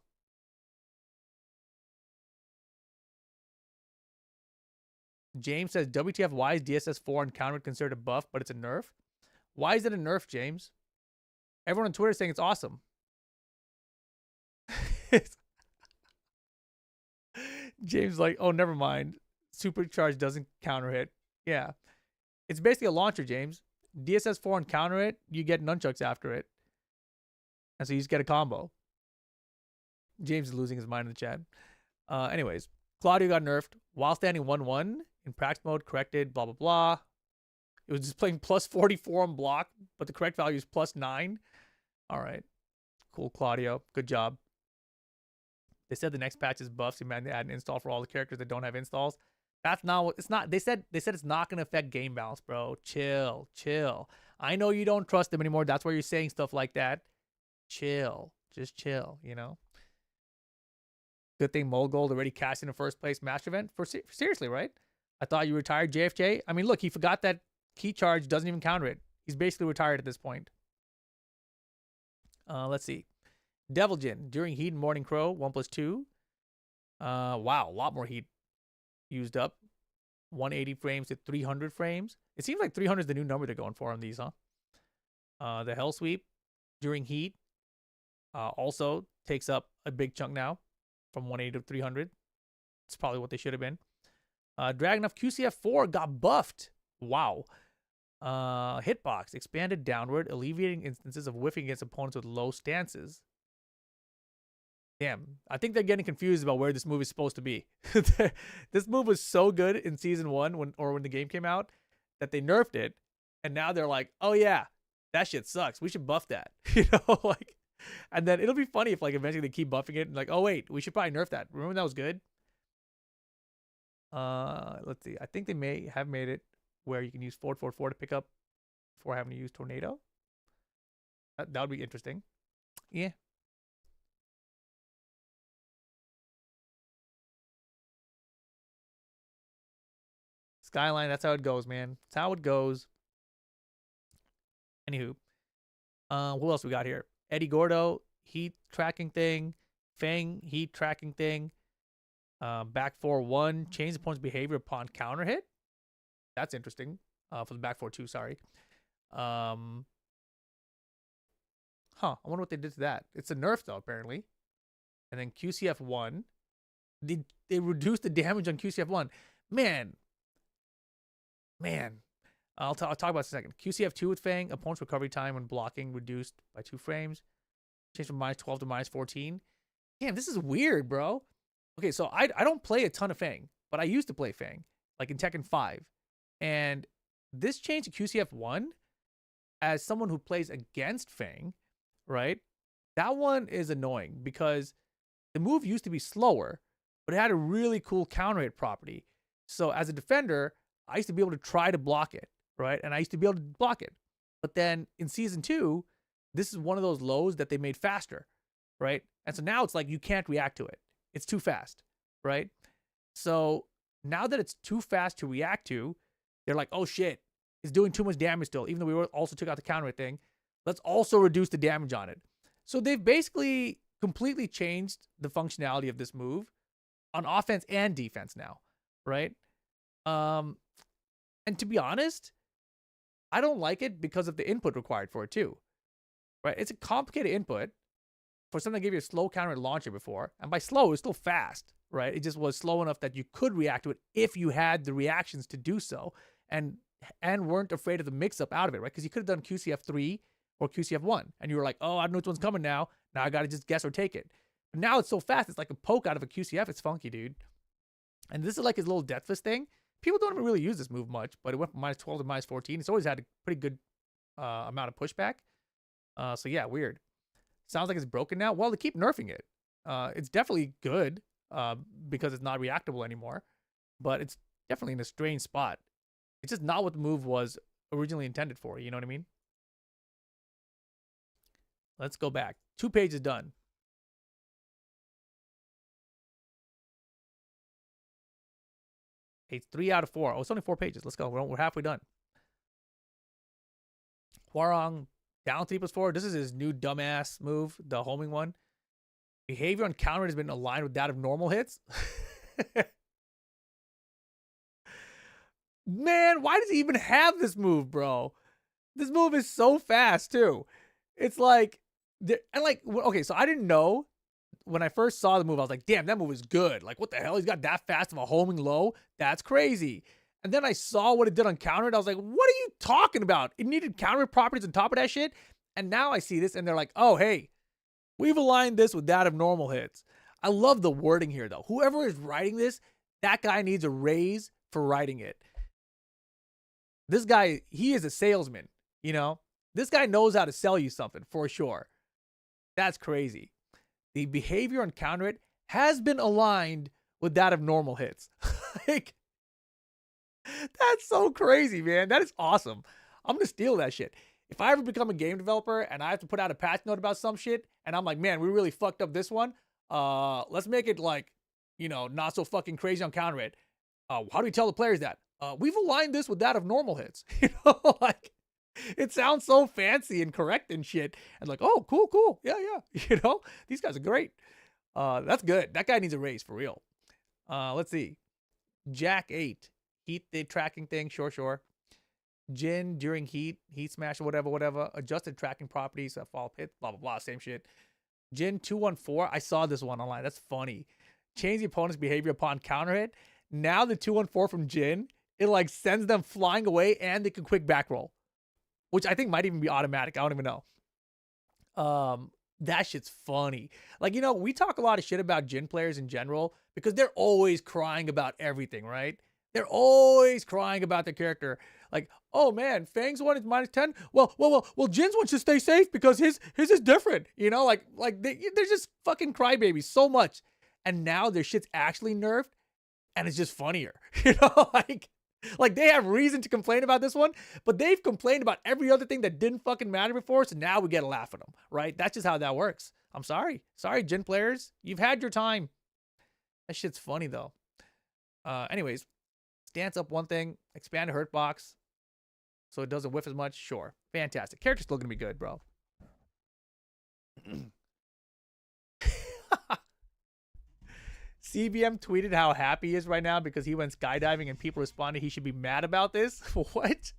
A: James says, WTF, why is DSS4 and counter considered a buff, but it's a nerf? Why is it a nerf, James? Everyone on Twitter is saying it's awesome. James like, oh, never mind. Supercharge doesn't counter hit. Yeah. It's basically a launcher, James. DSS4 and counter it, you get nunchucks after it. And so you just get a combo. James is losing his mind in the chat. Anyways, Claudio got nerfed while standing 1-1 in practice mode, corrected, blah, blah, blah. It was just playing +44 on block, but the correct value is +9. All right. Cool, Claudio. Good job. They said the next patch is buffs. You might add an install for all the characters that don't have installs. That's not what it's not. They said it's not gonna affect game balance, bro. Chill. I know you don't trust them anymore. That's why you're saying stuff like that. Chill. Just chill, you know? Good thing Mogold already cashed in the first place match event. Seriously, right? I thought you retired JFJ. I mean, look, he forgot that key charge doesn't even counter it. He's basically retired at this point. Let's see. Devil Jin during Heat and Morning Crow 1+2. Wow, a lot more heat used up. 180 frames to 300 frames. It seems like 300 is the new number they're going for on these, huh? The Hell Sweep during Heat also takes up a big chunk now from 180 to 300. It's probably what they should have been. Dragunov QCF4 got buffed. Wow. Hitbox expanded downward, alleviating instances of whiffing against opponents with low stances. Damn, I think they're getting confused about where this move is supposed to be. This move was so good in season 1 when the game came out that they nerfed it, and now they're like, oh yeah, that shit sucks. We should buff that, you know, like. And then it'll be funny if like eventually they keep buffing it and like, oh wait, we should probably nerf that. Remember when that was good? Let's see. I think they may have made it where you can use 444 to pick up before having to use Tornado. That would be interesting. Yeah. Skyline, that's how it goes, man. That's how it goes. Anywho. Who else we got here? Eddie Gordo, heat tracking thing. Fang, heat tracking thing. Back 4-1, change the opponent's behavior upon counter hit. That's interesting. For the back 4-2, sorry. I wonder what they did to that. It's a nerf though, apparently. And then QCF1. They reduced the damage on QCF1. Man. I'll talk about this in a second. QCF2 with Fang, opponent's recovery time when blocking reduced by 2 frames. Changed from -12 to -14. Damn, this is weird, bro. Okay, so I don't play a ton of Fang, but I used to play Fang, like in Tekken 5. And this change to QCF1, as someone who plays against Fang, right? That one is annoying because the move used to be slower, but it had a really cool counter hit property. So as a defender, I used to be able to try to block it, right? And I used to be able to block it. But then in Season 2, this is one of those lows that they made faster, right? And so now it's like you can't react to it. It's too fast, right? So now that it's too fast to react to, they're like, oh shit, it's doing too much damage still, even though we also took out the counter hit thing. Let's also reduce the damage on it. So they've basically completely changed the functionality of this move on offense and defense now, right? And to be honest, I don't like it because of the input required for it too, right? It's a complicated input for something that gave you a slow counter hit launcher before. And by slow, it's still fast, right? It just was slow enough that you could react to it if you had the reactions to do so and weren't afraid of the mix-up out of it, right? Because you could have done QCF3 or QCF1, and you were like, oh, I don't know which one's coming now. Now I got to just guess or take it. But now it's so fast, it's like a poke out of a QCF. It's funky, dude. And this is like his little Death Fist thing. People don't even really use this move much, but it went from -12 to -14. It's always had a pretty good amount of pushback. So yeah, weird. Sounds like it's broken now. Well, they keep nerfing it. It's definitely good because it's not reactable anymore, but it's definitely in a strange spot. It's just not what the move was originally intended for. You know what I mean? Let's go back. 2 pages done. It's 3 out of 4. Oh, it's only 4 pages. Let's go. We're halfway done. Hwarang down 3+4. This is his new dumbass move, the homing one. Behavior on counter has been aligned with that of normal hits. Man, why does he even have this move, bro? This move is so fast, too. It's like, and like, okay, so I didn't know. When I first saw the move, I was like, damn, that move is good. Like, what the hell? He's got that fast of a homing low? That's crazy. And then I saw what it did on counter, and I was like, what are you talking about? It needed counter properties on top of that shit? And now I see this, and they're like, oh, hey, we've aligned this with that of normal hits. I love the wording here, though. Whoever is writing this, that guy needs a raise for writing it. This guy, he is a salesman, you know? This guy knows how to sell you something, for sure. That's crazy. The behavior on counter hit has been aligned with that of normal hits. Like, that's so crazy, man. That is awesome. I'm going to steal that shit. If I ever become a game developer and I have to put out a patch note about some shit, and I'm like, man, we really fucked up this one. Let's make it like, you know, not so fucking crazy on counter hit. How do we tell the players that? We've aligned this with that of normal hits. You know, like, it sounds so fancy and correct and shit. And like, oh, cool. Yeah. You know, these guys are great. That's good. That guy needs a raise for real. Let's see. Jack 8. Heat the tracking thing. Sure. Jin during heat smash or whatever. Adjusted tracking properties. Fall pit. Blah. Same shit. Jin 214. I saw this one online. That's funny. Change the opponent's behavior upon counter hit. Now the 214 from Jin, it like sends them flying away and they can quick back roll. Which I think might even be automatic. I don't even know. That shit's funny. Like, you know, we talk a lot of shit about Jin players in general because they're always crying about everything, right? They're always crying about their character. Like, oh man, Fang's one is -10. Well, Jin's one should stay safe because his is different. You know, like they're just fucking crybabies so much. And now their shit's actually nerfed and it's just funnier. You know, like they have reason to complain about this one, but they've complained about every other thing that didn't fucking matter before, so now we get to laugh at them, right? That's just how that works. I'm sorry. Sorry, Jin players. You've had your time. That shit's funny, though. Anyways, stance up one thing, expand the hurt box so it doesn't whiff as much. Sure. Fantastic. Character's still going to be good, bro. CBM tweeted how happy he is right now because he went skydiving and people responded he should be mad about this. What?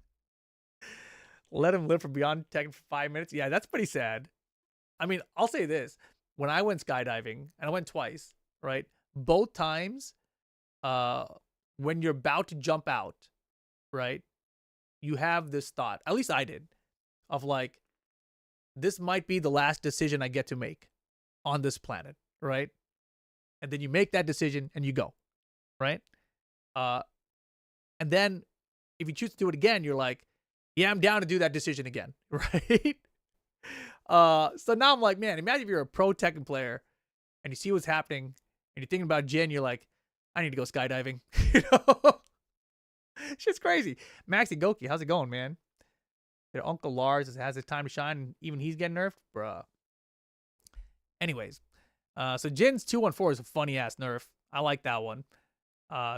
A: Let him live for beyond Tekken for 5 minutes. Yeah, that's pretty sad. I mean, I'll say this. When I went skydiving, and I went twice, right? Both times, when you're about to jump out, right? You have this thought, at least I did, of like, this might be the last decision I get to make on this planet, right? And then you make that decision and you go, right? And then if you choose to do it again, you're like, yeah, I'm down to do that decision again, right? So now I'm like, man, imagine if you're a pro Tekken player and you see what's happening and you're thinking about Jin, you're like, I need to go skydiving. You know? Shit's crazy. Maxi Goki, how's it going, man? Their Uncle Lars has his time to shine and even he's getting nerfed? Bruh. Anyways. So Jin's 214 is a funny ass nerf. I like that one.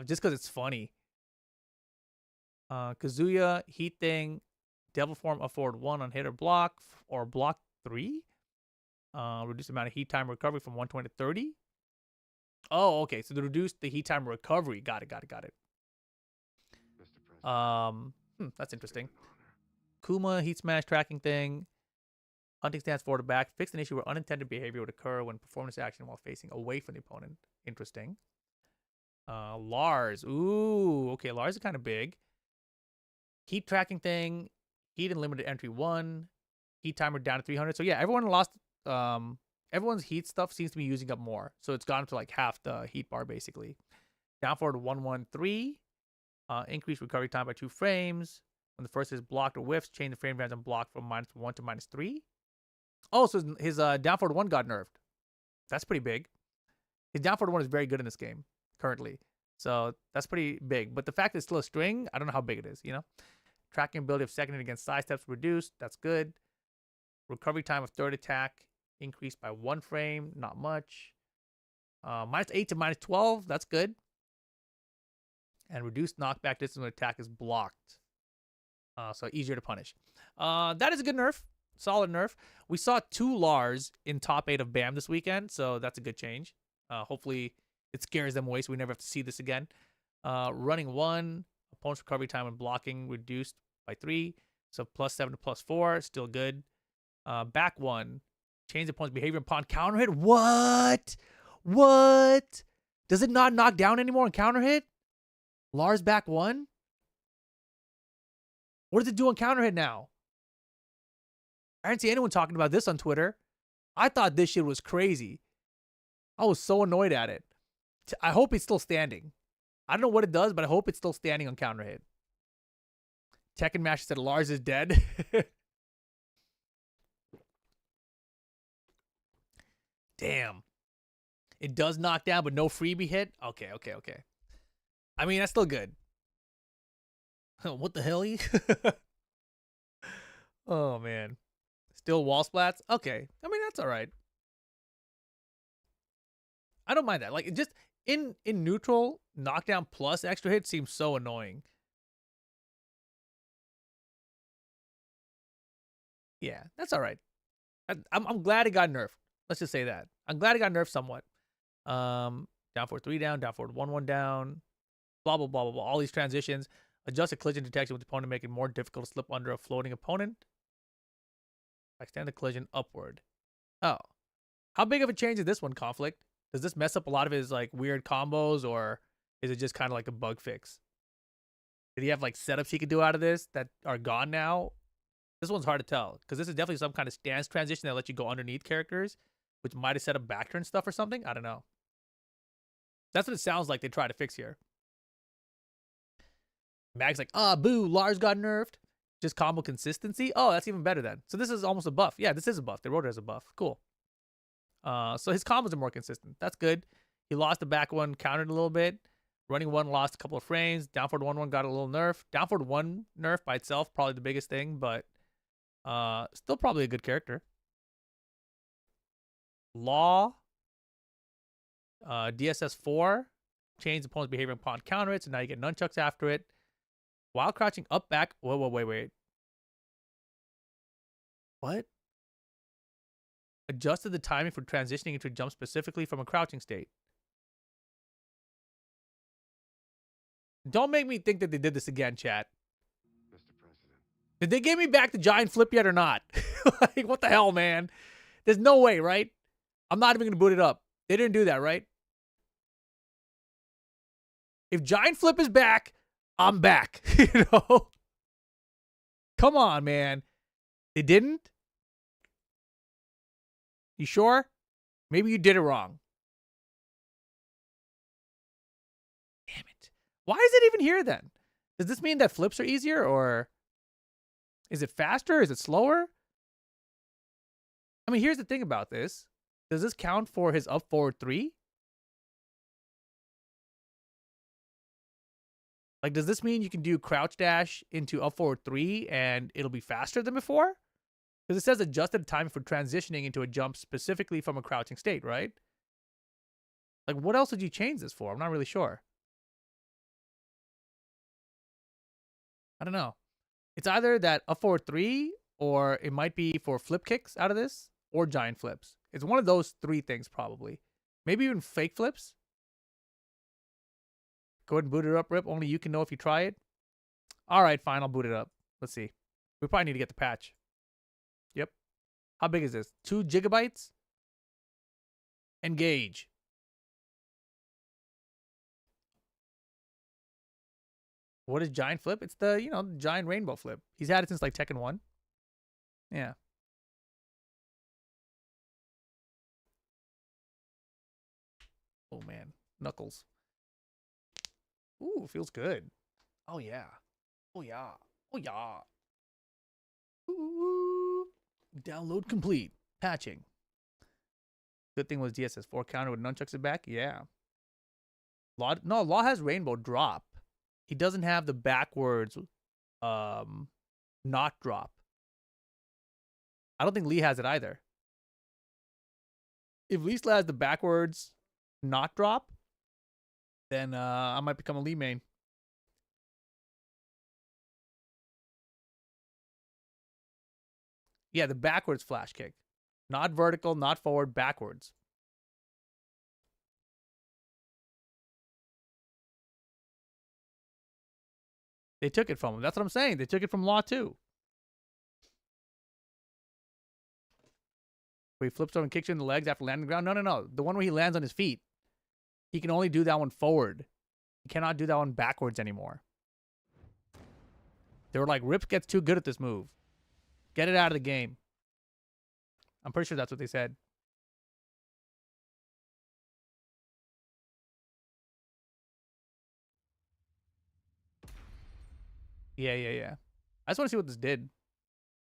A: Just because it's funny. Kazuya, Heat Thing, Devil Form afford 1 on hit or block, or block 3. Reduce the amount of heat time recovery from 120 to 30. Oh, okay. So they reduced the heat time recovery. Got it. That's interesting. Kuma, Heat Smash tracking thing. Hunting stance forward or back. Fix an issue where unintended behavior would occur when performance action while facing away from the opponent. Interesting. Lars. Ooh, okay. Lars is kind of big. Heat tracking thing. Heat and limited entry 1. Heat timer down to 300. So yeah, everyone lost. Everyone's heat stuff seems to be using up more. So it's gone to like half the heat bar basically. Down forward to 113. Increase recovery time by 2 frames. When the first is blocked or whiffs, change the frame advance on block from -1 to -3. Oh, so his down forward 1 got nerfed. That's pretty big. His down forward 1 is very good in this game currently. So that's pretty big. But the fact that it's still a string, I don't know how big it is, you know? Tracking ability of second against side steps reduced. That's good. Recovery time of third attack increased by 1 frame. Not much. -8 to -12. That's good. And reduced knockback distance when attack is blocked. So easier to punish. That is a good nerf. Solid nerf. We saw 2 Lars in top 8 of BAM this weekend, so that's a good change. Hopefully it scares them away so we never have to see this again. Running 1, opponent's recovery time and blocking reduced by 3. So +7 to +4, still good. Back 1, change the opponent's behavior upon counter hit. What? What? Does it not knock down anymore on counter hit? Lars back 1? What does it do on counter hit now? I didn't see anyone talking about this on Twitter. I thought this shit was crazy. I was so annoyed at it. I hope it's still standing. I don't know what it does, but I hope it's still standing on counter hit. Tekken Master said Lars is dead. Damn. It does knock down, but no freebie hit? Okay. I mean, that's still good. What the hell? Oh, man. Still wall splats? Okay. I mean, that's all right. I don't mind that. Like, it just in neutral, knockdown plus extra hit seems so annoying. Yeah, that's all right. I'm glad it got nerfed. Let's just say that. I'm glad it got nerfed somewhat. Down forward 3 down, down forward 1 down. Blah, blah, blah, blah, blah. All these transitions. Adjust the collision detection with the opponent, make it more difficult to slip under a floating opponent. Extend the collision upward. Oh. How big of a change is this one, Conflict? Does this mess up a lot of his like weird combos, or is it just kind of like a bug fix? Did he have like setups he could do out of this that are gone now? This one's hard to tell because this is definitely some kind of stance transition that lets you go underneath characters, which might have set up back turn stuff or something. I don't know. That's what it sounds like they try to fix here. Mag's like, boo, Lars got nerfed. Just combo consistency. Oh, that's even better then. So this is almost a buff. Yeah, this is a buff. They wrote it as a buff. Cool. So his combos are more consistent. That's good. He lost the back 1, countered a little bit. Running 1 lost a couple of frames. Down forward 1 got a little nerf. Down forward 1 nerf by itself, probably the biggest thing, but still probably a good character. Law. DSS 4. Change the opponent's behavior upon counter it, so now you get nunchucks after it. While crouching up, back. Whoa, wait. What? Adjusted the timing for transitioning into a jump specifically from a crouching state. Don't make me think that they did this again, chat.
C: Mr. President.
A: Did they give me back the giant flip yet or not? Like, what the hell, man? There's no way, right? I'm not even going to boot it up. They didn't do that, right? If giant flip is back, I'm back. You know? Come on, man. They didn't? You sure? Maybe you did it wrong. Damn it. Why is it even here then? Does this mean that flips are easier, or is it faster? Is it slower? I mean, here's the thing about this. Does this count for his up forward 3? Like, does this mean you can do crouch dash into up forward 3 and it'll be faster than before? Because it says adjusted time for transitioning into a jump specifically from a crouching state, right? Like, what else did you change this for? I'm not really sure. I don't know. It's either that up forward 3, or it might be for flip kicks out of this, or giant flips. It's one of those 3 things, probably. Maybe even fake flips. Go ahead and boot it up, Rip. Only you can know if you try it. All right, fine. I'll boot it up. Let's see. We probably need to get the patch. Yep. How big is this? 2 gigabytes? Engage. What is giant flip? It's the, giant rainbow flip. He's had it since like Tekken 1. Yeah. Oh, man. Knuckles. Ooh, feels good. Oh, yeah. Oh, yeah. Oh, yeah. Ooh. Download complete. Patching. Good thing was DSS4 counter with nunchucks it back. Yeah. Law, no, Law has rainbow drop. He doesn't have the backwards not drop. I don't think Lee has it either. If Lee still has the backwards not drop, then I might become a Lee main. Yeah, the backwards flash kick. Not vertical, not forward, backwards. They took it from him. That's what I'm saying. They took it from Law too. Where he flips over and kicks you in the legs after landing on the ground. No. The one where he lands on his feet. He can only do that one forward. He cannot do that one backwards anymore. They were like, Rip gets too good at this move. Get it out of the game. I'm pretty sure that's what they said. Yeah. I just want to see what this did.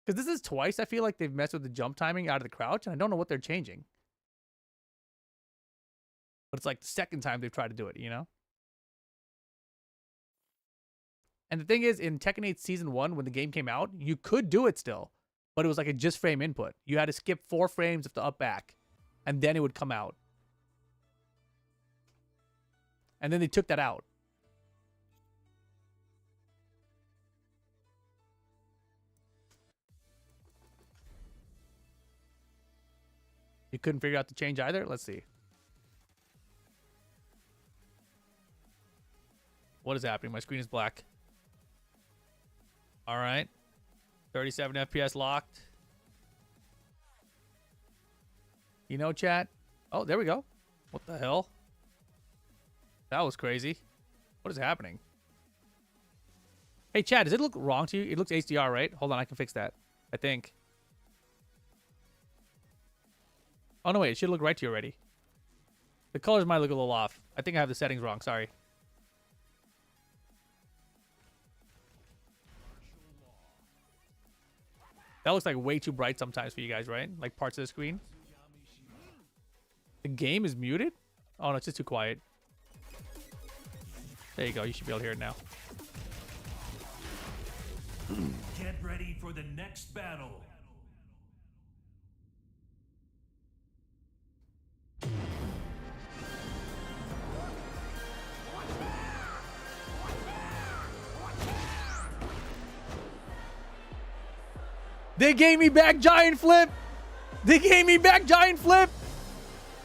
A: Because this is twice I feel like they've messed with the jump timing out of the crouch, and I don't know what they're changing. But it's like the second time they've tried to do it, you know? And the thing is, in Tekken 8 Season 1, when the game came out, you could do it still. But it was like a just frame input. You had to skip 4 frames of the up back. And then it would come out. And then they took that out. You couldn't figure out the change either? Let's see. What is happening? My screen is black. All right. 37 FPS locked. You know, chat? Oh, there we go. What the hell? That was crazy. What is happening? Hey, chat, does it look wrong to you? It looks HDR, right? Hold on, I can fix that. I think. Oh, no, wait. It should look right to you already. The colors might look a little off. I think I have the settings wrong. Sorry. That looks like way too bright sometimes for you guys, right? Like parts of the screen. The game is muted? Oh, no, it's just too quiet. There you go. You should be able to hear it now.
D: Get ready for the next battle.
A: They gave me back giant flip. They gave me back giant flip.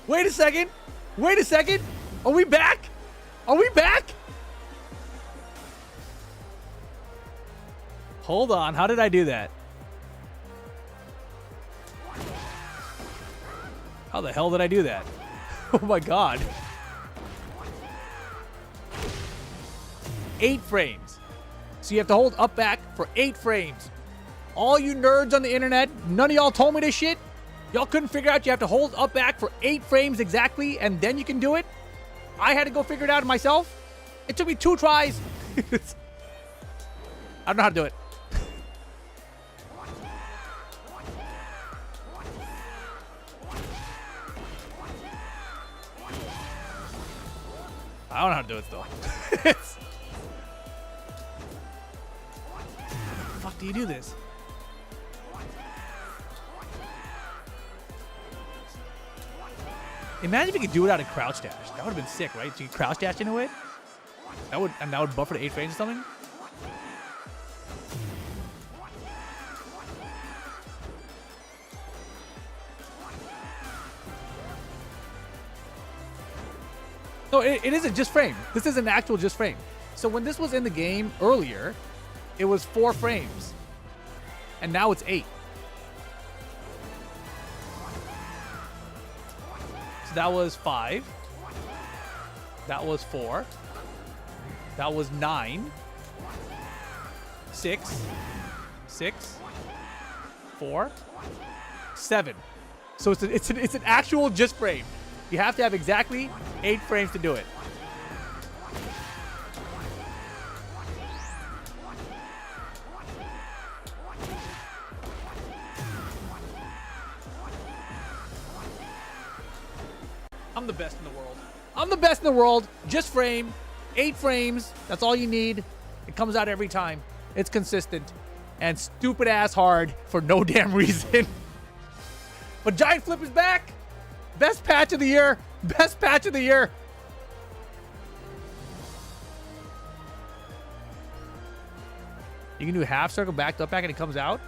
A: Wait a second. Wait a second. Are we back? Are we back? Hold on. How did I do that? How the hell did I do that? Oh my god. 8 frames. So you have to hold up back for 8 frames. All you nerds on the internet, none of y'all told me this shit. Y'all couldn't figure out you have to hold up back for 8 frames exactly, and then you can do it. I had to go figure it out myself. It took me 2 tries. I don't know how to do it. I don't know how to do it still. How the fuck do you do this? Imagine if you could do it out of crouch dash. That would have been sick, right? So you crouch dash into it. That would buffer to 8 frames or something. No, it isn't just frame. This is an actual just frame. So when this was in the game earlier, it was 4 frames. And now it's 8. So that was 5. That was 4. That was 9. 6. 6. 4. 7. So it's an actual just frame. You have to have exactly 8 frames to do it. I'm the best in the world. I'm the best in the world. Just frame. 8 frames. That's all you need. It comes out every time. It's consistent. And stupid ass hard for no damn reason. But Giant Flip is back. Best patch of the year. Best patch of the year. You can do half circle, back to up back, and it comes out?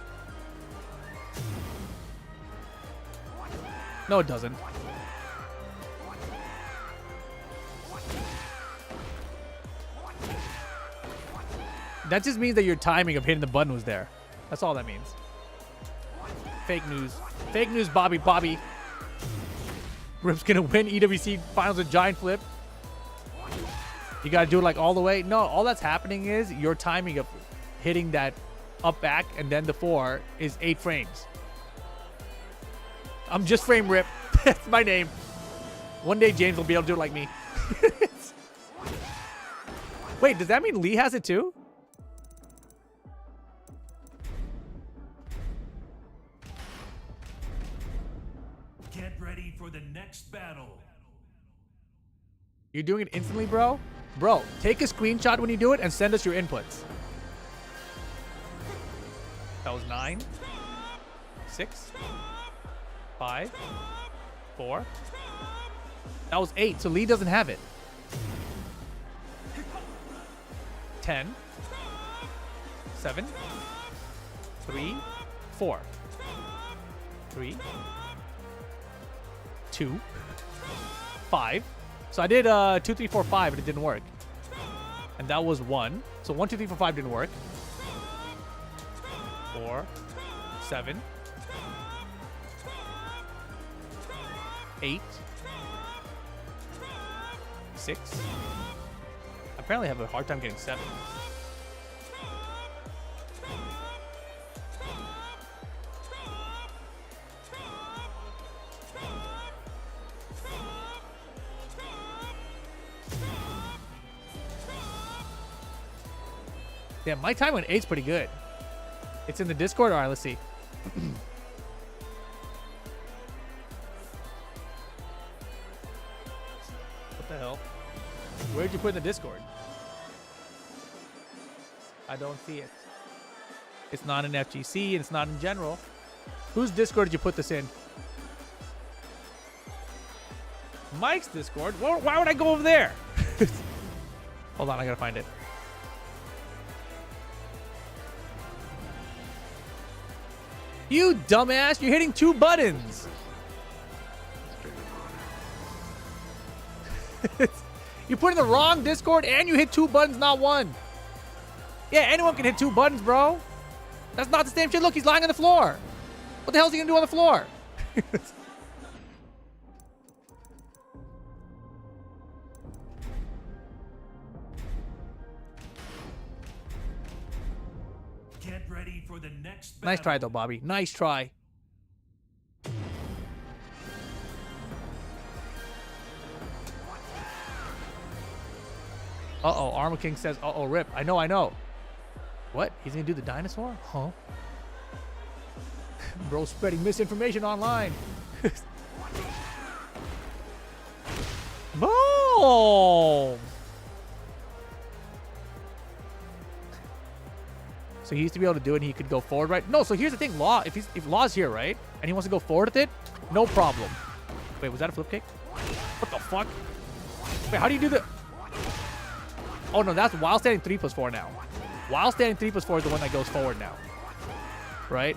A: No, it doesn't. That just means that your timing of hitting the button was there. That's all that means. Fake news. Fake news, Bobby. Bobby. Rip's gonna win EWC Finals with Giant Flip. You gotta do it like all the way. No, all that's happening is your timing of hitting that up back and then the 4 is 8 frames. I'm just frame Rip. That's my name. One day James will be able to do it like me. Wait, does that mean Lee has it too?
D: Get ready for the next battle.
A: You're doing it instantly, bro? Bro, take a screenshot when you do it and send us your inputs. That was 9, 6, 5, 4. That was 8, so Lee doesn't have it. 10, 7, 3, 4. 3, 2, 5. So I did 2, 3, 4, 5, and it didn't work. And that was 1. So 1, 2, 3, 4, 5 didn't work. 4, 7, 8, 6. Apparently I have a hard time getting 7. Yeah, my time on 8's pretty good. It's in the Discord? All right, let's see. What the hell? Where'd you put in the Discord? I don't see it. It's not in FGC and it's not in general. Whose Discord did you put this in? Mike's Discord? Why would I go over there? Hold on, I gotta find it. You dumbass, you're hitting 2 buttons. You put in the wrong Discord and you hit 2 buttons, not 1. Yeah, anyone can hit 2 buttons, bro. That's not the same shit. Look, he's lying on the floor. What the hell is he gonna do on the floor?
D: Get ready for the next battle.
A: Nice try, though, Bobby. Nice try. Uh-oh, Armor King says, uh-oh, Rip. I know. What? He's gonna do the dinosaur? Huh? Bro spreading misinformation online. Boom! So he used to be able to do it and he could go forward, right? No, so here's the thing, Law, if Law's here, right? And he wants to go forward with it, no problem. Wait, was that a flip kick? What the fuck? Wait, how do you do the... Oh no, that's while standing 3+4 now. While standing 3+4 is the one that goes forward now. Right?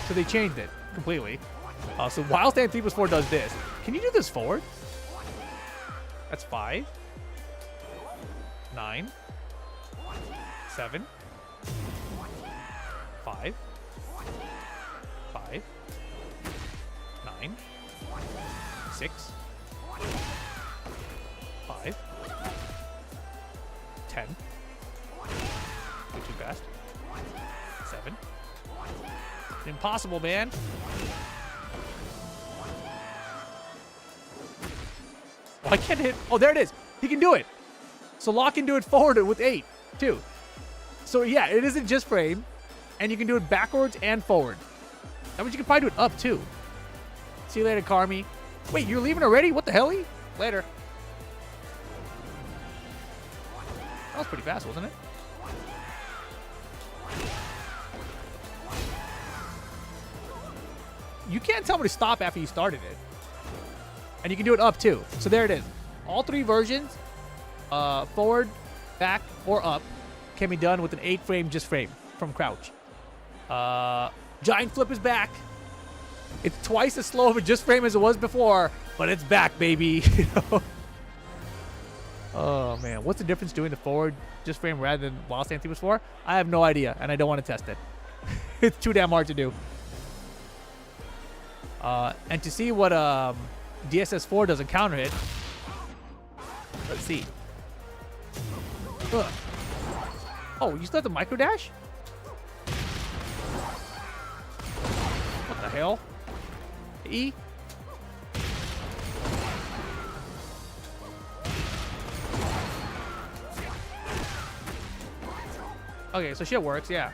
A: So they changed it completely. So while standing 3+4 does this. Can you do this forward? That's 5. 9. 7. 5. 5. 9. 6. 5. 10. Way too fast. 7. Impossible, man. Oh, I can't hit. Oh, there it is. He can do it. So Law can do it forward with 8, too. So, yeah, it isn't just frame. And you can do it backwards and forward. That means you can probably do it up, too. See you later, Carmi. Wait, you're leaving already? What the hell? Later. That was pretty fast, wasn't it? You can't tell me to stop after you started it. And you can do it up too. So there it is. All three versions, forward, back, or up, can be done with an 8-frame just frame from crouch. Giant flip is back. It's twice as slow of a just frame as it was before, but it's back, baby. You know? Oh man, what's the difference doing the forward just frame rather than while standing 3 was 4? I have no idea, and I don't want to test it. It's too damn hard to do. And to see what DSS4 doesn't counter hit, let's see. Ugh. Oh, you still have the micro dash? What the hell? E? Okay, so shit works, yeah.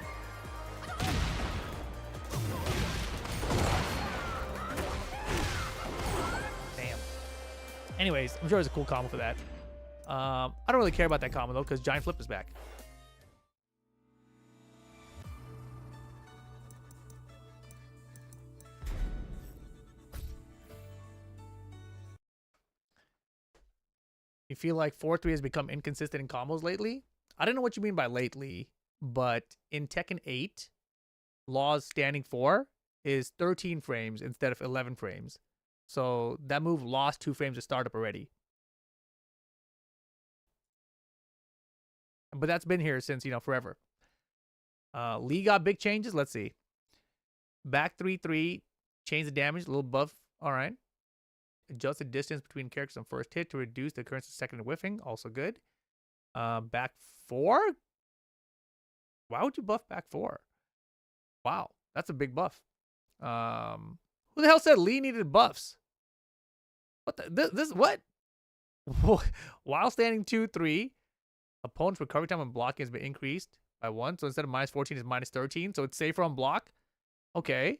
A: Damn. Anyways, I'm sure there's a cool combo for that. I don't really care about that combo though, because Giant Flip is back. You feel like 4-3 has become inconsistent in combos lately? I don't know what you mean by lately, but in Tekken 8, Law's standing 4 is 13 frames instead of 11 frames. So that move lost 2 frames to startup already. But that's been here since, forever. Lee got big changes. Let's see. Back 3-3, change the damage, a little buff. All right. Adjust the distance between characters on first hit to reduce the occurrence of second whiffing. Also good. Back 4? Why would you buff back 4? Wow, that's a big buff. Who the hell said Lee needed buffs? What the? This what? While standing 2-3, opponent's recovery time on blocking has been increased by 1. So instead of -14, it's -13. So it's safer on block. Okay,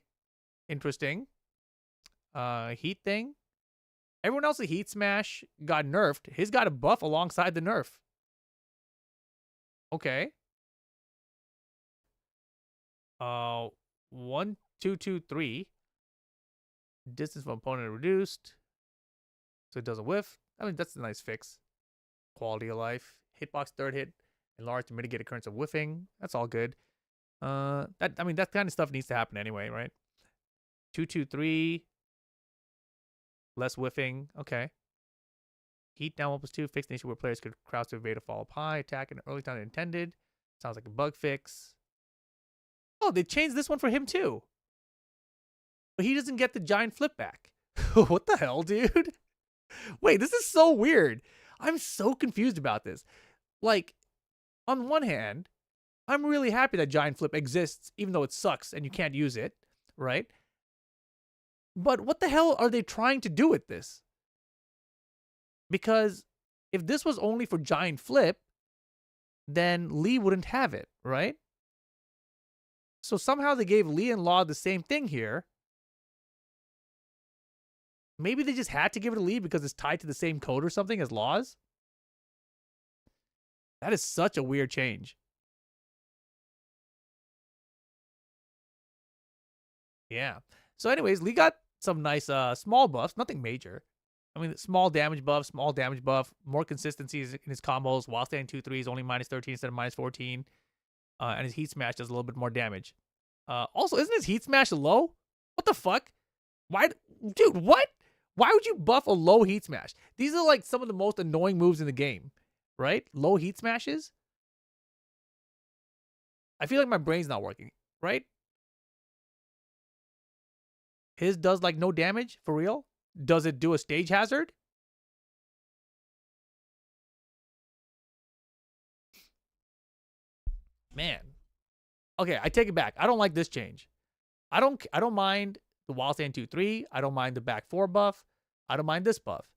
A: interesting. Heat thing. Everyone else's heat smash got nerfed. His got a buff alongside the nerf. Okay. 1, 2, 2, 3. Distance from opponent reduced, so it doesn't whiff. I mean, that's a nice fix. Quality of life. Hitbox third hit enlarged to mitigate occurrence of whiffing. That's all good. That kind of stuff needs to happen anyway, right? 2, 2, 3. Less whiffing. Okay. Heat down 1+2. Fix an issue where players could crouch to evade a fall up high attack in an early time than intended. Sounds like a bug fix. Oh, they changed this one for him too. But he doesn't get the giant flip back. What the hell, dude? Wait, this is so weird. I'm so confused about this. Like, on one hand, I'm really happy that giant flip exists, even though it sucks and you can't use it, right? But what the hell are they trying to do with this? Because if this was only for giant flip, then Lee wouldn't have it, right? So somehow they gave Lee and Law the same thing here. Maybe they just had to give it to Lee because it's tied to the same code or something as Law's. That is such a weird change. Yeah. So anyways, Lee got some nice small buffs, nothing major. I mean, small damage buff, more consistencies in his combos. While standing 2-3 is only -13 instead of -14. And his heat smash does a little bit more damage. Also, isn't his heat smash low? What the fuck? Why, dude, what? Why would you buff a low heat smash? These are like some of the most annoying moves in the game, right? Low heat smashes. I feel like my brain's not working, right? His does like no damage, for real? Does it do a stage hazard? Man. Okay, I take it back. I don't like this change. I don't mind the while stand 2-3. I don't mind the back 4 buff. I don't mind this buff.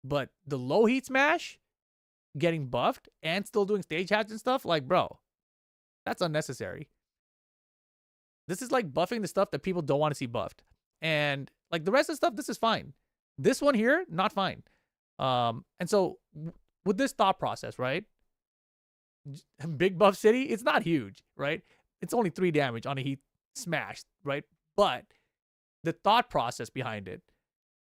A: But the low heat smash getting buffed and still doing stage hazards and stuff, like, bro, that's unnecessary. This is like buffing the stuff that people don't want to see buffed. And like the rest of the stuff, this is fine. This one here, not fine. And so with this thought process, right? Big Buff City, it's not huge, right? It's only 3 damage on a Heat Smash, right? But the thought process behind it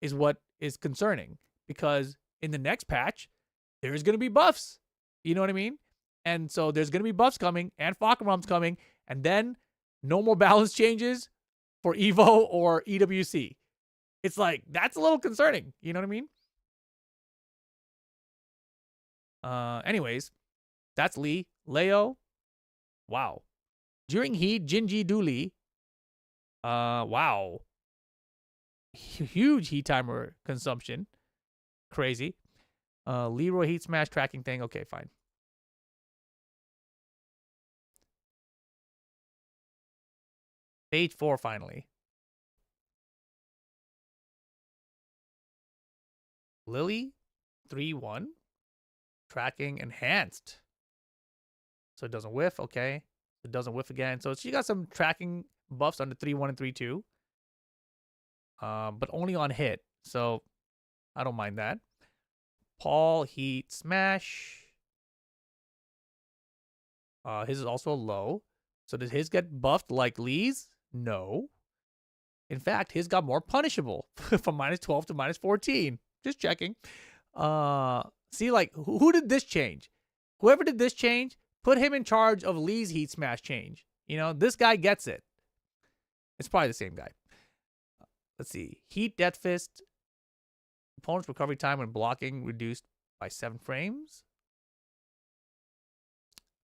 A: is what is concerning, because in the next patch, there's going to be buffs. You know what I mean? And so there's going to be buffs coming and Fakaram's coming, and then no more balance changes for Evo or EWC. It's like, that's a little concerning. You know what I mean? Anyways, that's Lee. Leo. Wow. During Heat, Jinji Dooley. Wow. Huge Heat timer consumption. Crazy. Leroy Heat Smash tracking thing. Okay, fine. Stage 4 finally. Lily 3-1. Tracking enhanced. So it doesn't whiff. Okay. It doesn't whiff again. So she got some tracking buffs on the 3-1 and 3-2. But only on hit. So I don't mind that. Paul Heat Smash. His is also low. So does his get buffed like Lee's? No. In fact, his got more punishable from -12 to -14. Just checking. See, like, who did this change? Whoever did this change, put him in charge of Lee's Heat Smash change. You know, this guy gets it. It's probably the same guy. Let's see. Heat Death Fist. Opponent's recovery time when blocking reduced by 7 frames.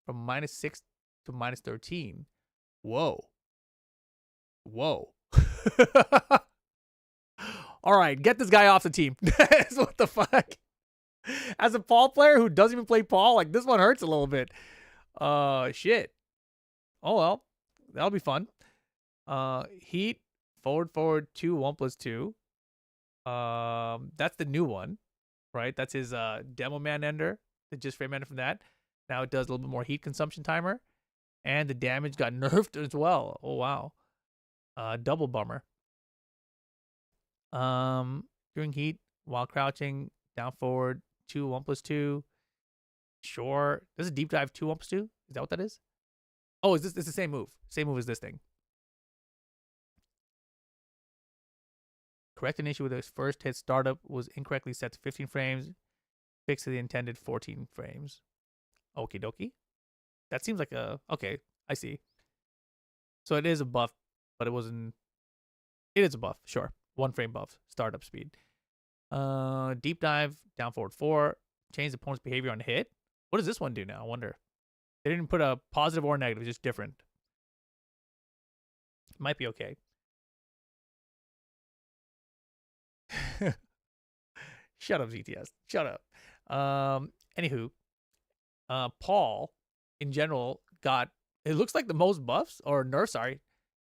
A: From -6 to -13. Whoa. Whoa. All right, get this guy off the team. What the fuck? As a Paul player who doesn't even play Paul, like, this one hurts a little bit. Shit. Oh, well. That'll be fun. Heat, forward, 2, 1+2. That's the new one, right? That's his Demo Man Ender. It just frame ended from that. Now it does a little bit more heat consumption timer. And the damage got nerfed as well. Oh, wow. Double bummer. During heat, while crouching, down forward, 2, 1+2. Sure. This is deep dive 2, 1+2. Is that what that is? Oh, it's the same move. Same move as this thing. Correct an issue with his first hit startup was incorrectly set to 15 frames. Fixed to the intended 14 frames. Okie dokie. That seems like a... Okay, I see. So it is a buff, but it wasn't... It is a buff, sure. 1 frame buff. Startup speed. Deep dive, down forward 4. Change the opponent's behavior on hit. What does this one do now? I wonder. They didn't put a positive or negative, just different. Might be okay. Shut up, ZTS. Shut up. Anywho, Paul, in general, got, it looks like the most buffs, or nerfs, sorry,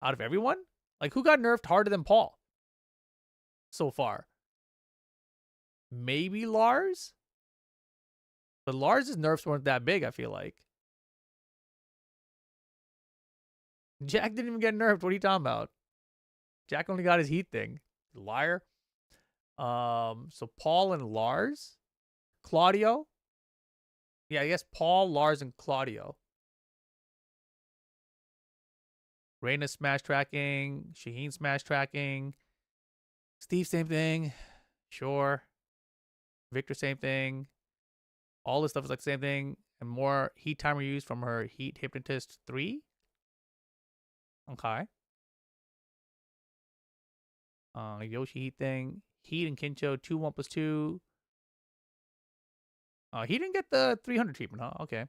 A: out of everyone. Like, who got nerfed harder than Paul so far? Maybe Lars? But Lars' nerfs weren't that big, I feel like. Jack didn't even get nerfed. What are you talking about? Jack only got his heat thing. Liar. So Paul and Lars. Claudio. Yeah, I guess Paul, Lars, and Claudio. Reina smash tracking. Shaheen smash tracking. Steve, same thing. Sure. Victor, same thing. All this stuff is like the same thing. And more heat timer used from her Heat Hypnotist 3. Okay. Yoshi heat thing. Heat and Kincho 2, 1+2. He didn't get the 300 treatment, huh? Okay.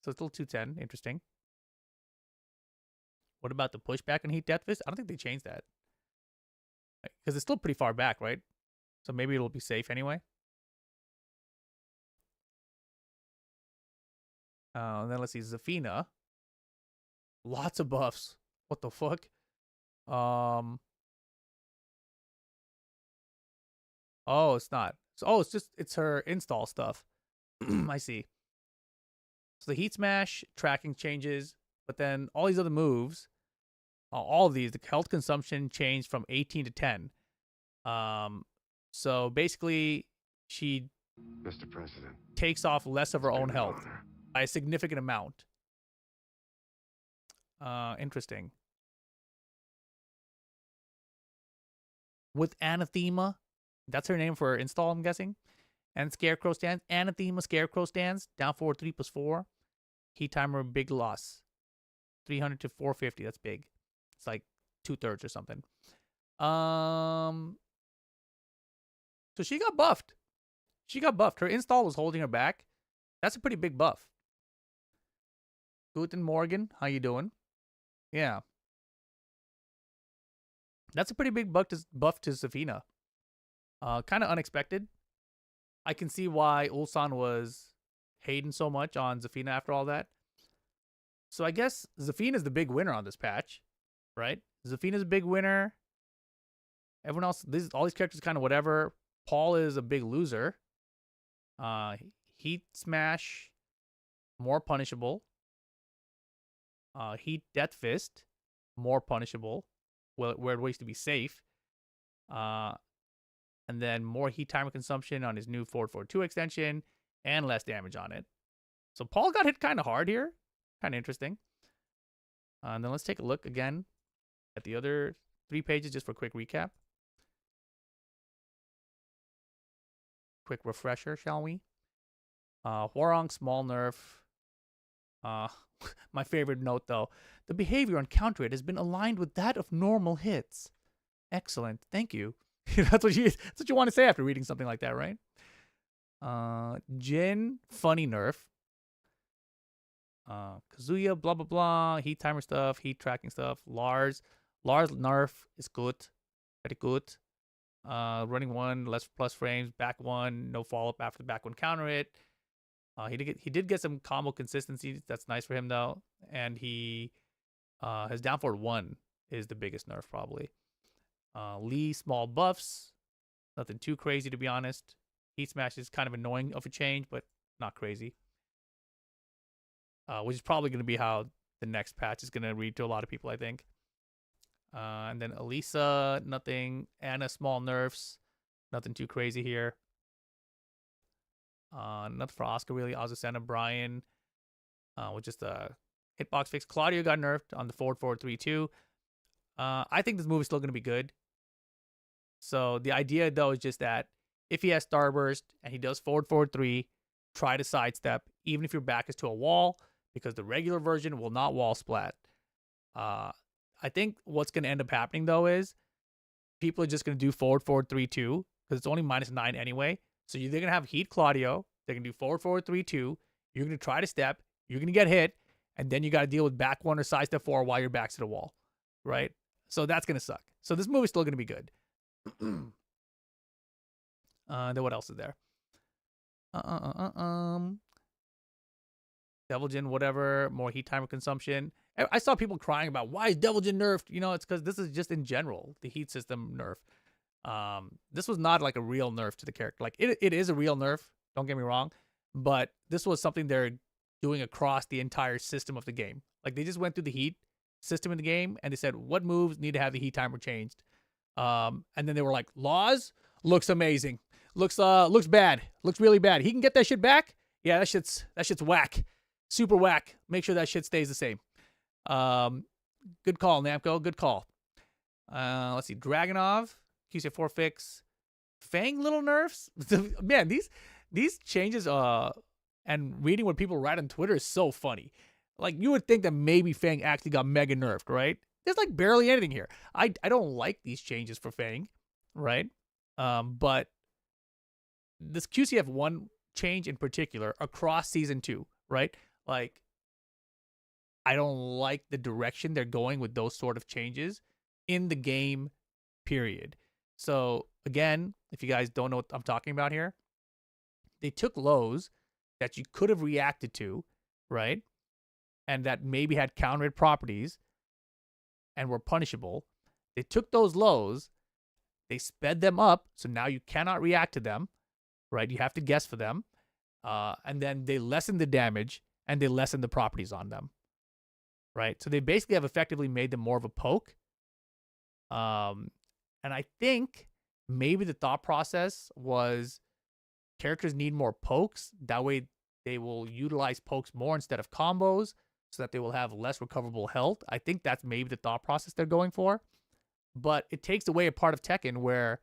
A: So it's still 210. Interesting. What about the pushback and Heat Death Fist? I don't think they changed that. Because it's still pretty far back, right? So maybe it'll be safe anyway. And then let's see. Zafina. Lots of buffs. What the fuck? Oh, it's not. So, it's her install stuff. I see. So the Heat Smash tracking changes, but then all these other moves, all of these, the health consumption changed from 18 to 10. So basically, she
C: Mr. President.
A: takes off less of her own
C: State of
A: health
C: honor.
A: by a significant amount. Interesting. With Anathema, that's her name for her install, I'm guessing. And Scarecrow stands. Anathema Scarecrow stands. Down forward 3+4. Heat timer, big loss. 300 to 450. That's big. It's like 2/3 or something. So she got buffed. She got buffed. Her install was holding her back. That's a pretty big buff. Guten Morgen. How you doing? Yeah. That's a pretty big buff to Zafina. Kind of unexpected. I can see why Ulsan was hating so much on Zafina after all that. So I guess Zafina's the big winner on this patch, right? Zafina's a big winner. Everyone else, all these characters kind of whatever. Paul is a big loser. Heat Smash, more punishable. Heat Death Fist, more punishable. Well, where it ways to be safe. And then more heat timer consumption on his new 442 extension and less damage on it. So Paul got hit kind of hard here. Kind of interesting. And then let's take a look again at the other 3 pages just for a quick recap. Quick refresher, shall we? Hwoarang, small nerf. My favorite note, though. The behavior on counter hit has been aligned with that of normal hits. Excellent. Thank you. That's what you want to say after reading something like that, right? Jin, funny nerf. Kazuya, blah, blah, blah. Heat timer stuff, heat tracking stuff. Lars nerf is good. Very good. Running 1, less plus frames. Back 1, no follow-up after the back 1 counter hit. He did get some combo consistency. That's nice for him, though. And he his down forward 1 is the biggest nerf, probably. Lee, small buffs. Nothing too crazy, to be honest. Heat Smash is kind of annoying of a change, but not crazy. Which is probably going to be how the next patch is going to read to a lot of people, I think. And then Elisa, nothing. Anna, small nerfs. Nothing too crazy here. Nothing for Oscar, really. Azucena, Brian, with just a hitbox fix. Claudio got nerfed on the forward 3-2. I think this move is still going to be good. So the idea, though, is just that if he has Starburst and he does forward 3, try to sidestep, even if your back is to a wall, because the regular version will not wall splat. I think what's going to end up happening, though, is people are just going to do forward 3-2, because it's only -9 anyway. So they're going to have Heat Claudio. They're going to do forward 3-2. You're going to try to step. You're going to get hit. And then you got to deal with back 1 or sidestep 4 while your back's to the wall. Right? So that's going to suck. So this movie's still going to be good. Then what else is there? Devil Jin, whatever. More heat timer consumption. I saw people crying about, why is Devil Jin nerfed? You know, it's because this is just in general, the heat system nerf. This was not like a real nerf to the character. Like, it is a real nerf. Don't get me wrong. But this was something they're doing across the entire system of the game. Like, they just went through the heat system in the game, and they said, what moves need to have the heat timer changed? And then they were like, Laws looks amazing. Looks bad. Looks really bad. He can get that shit back? Yeah, that shit's whack. Super whack. Make sure that shit stays the same. Good call, Namco. Good call. Let's see. Dragonov. QC4 fix. Fang little nerfs. Man, these changes, and reading what people write on Twitter is so funny. Like, you would think that maybe Fang actually got mega nerfed, right? There's like barely anything here. I don't like these changes for Fang, right? But this QCF1 change in particular across season 2, right? Like, I don't like the direction they're going with those sort of changes in the game, period. So again, if you guys don't know what I'm talking about here, they took lows that you could have reacted to, right? And that maybe had counter properties and were punishable. They took those lows, they sped them up, so now you cannot react to them, right? You have to guess for them. And then they lessen the damage and they lessen the properties on them, right? So they basically have effectively made them more of a poke. And I think maybe the thought process was characters need more pokes. That way they will utilize pokes more instead of combos so that they will have less recoverable health. I think that's maybe the thought process they're going for. But it takes away a part of Tekken where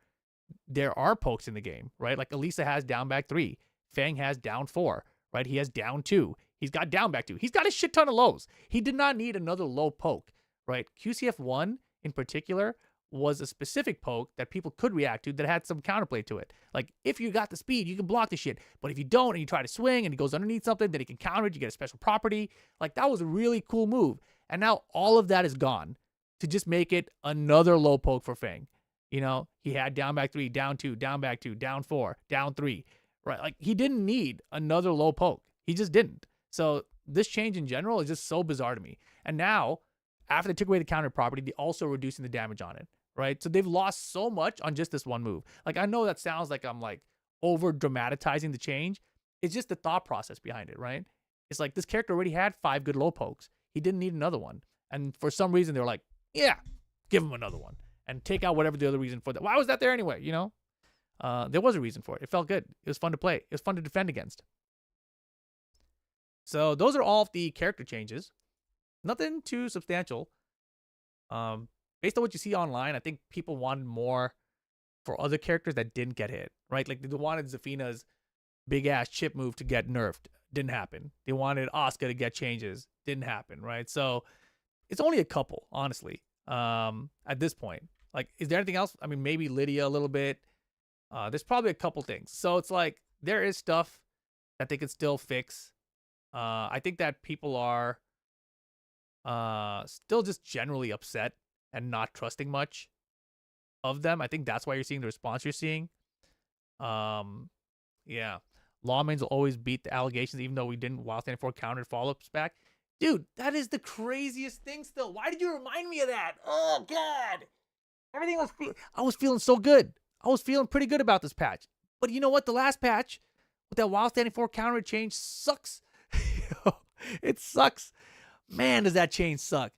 A: there are pokes in the game, right? Like Elisa has down back 3. Fang has down 4, right? He has down 2. He's got down back 2. He's got a shit ton of lows. He did not need another low poke, right? QCF1 in particular was a specific poke that people could react to that had some counterplay to it. Like, if you got the speed, you can block the shit. But if you don't and you try to swing and he goes underneath something, then he can counter it. You get a special property. Like, that was a really cool move. And now all of that is gone to just make it another low poke for Fang. You know, he had down back 3, down 2, down back 2, down 4, down 3, right? Like, he didn't need another low poke. He just didn't. So this change in general is just so bizarre to me. And now, after they took away the counter property, they also reducing the damage on it, right? So they've lost so much on just this one move. Like, I know that sounds like I'm like over dramatizing the change. It's just the thought process behind it, right? It's like this character already had 5 good low pokes. He didn't need another one. And for some reason, they're like, yeah, give him another one and take out whatever the other reason for that. Why was that there anyway? You know, there was a reason for it. It felt good. It was fun to play. It was fun to defend against. So those are all of the character changes. Nothing too substantial. Based on what you see online, I think people wanted more for other characters that didn't get hit, right? Like, they wanted Zafina's big ass chip move to get nerfed. Didn't happen. They wanted Asuka to get changes. Didn't happen, right? So it's only a couple, honestly, at this point. Like, is there anything else? I mean, maybe Lydia a little bit. There's probably a couple things. So it's like, there is stuff that they could still fix. I think that people are still just generally upset and not trusting much of them. I think that's why you're seeing the response you're seeing. Yeah. Lawmains will always beat the allegations, even though we didn't, while standing for countered follow-ups back. Dude, that is the craziest thing still. Why did you remind me of that? Oh, God. Everything was... I was feeling so good. I was feeling pretty good about this patch. But you know what? The last patch with that while standing for counter change sucks. It sucks. Man, does that change suck.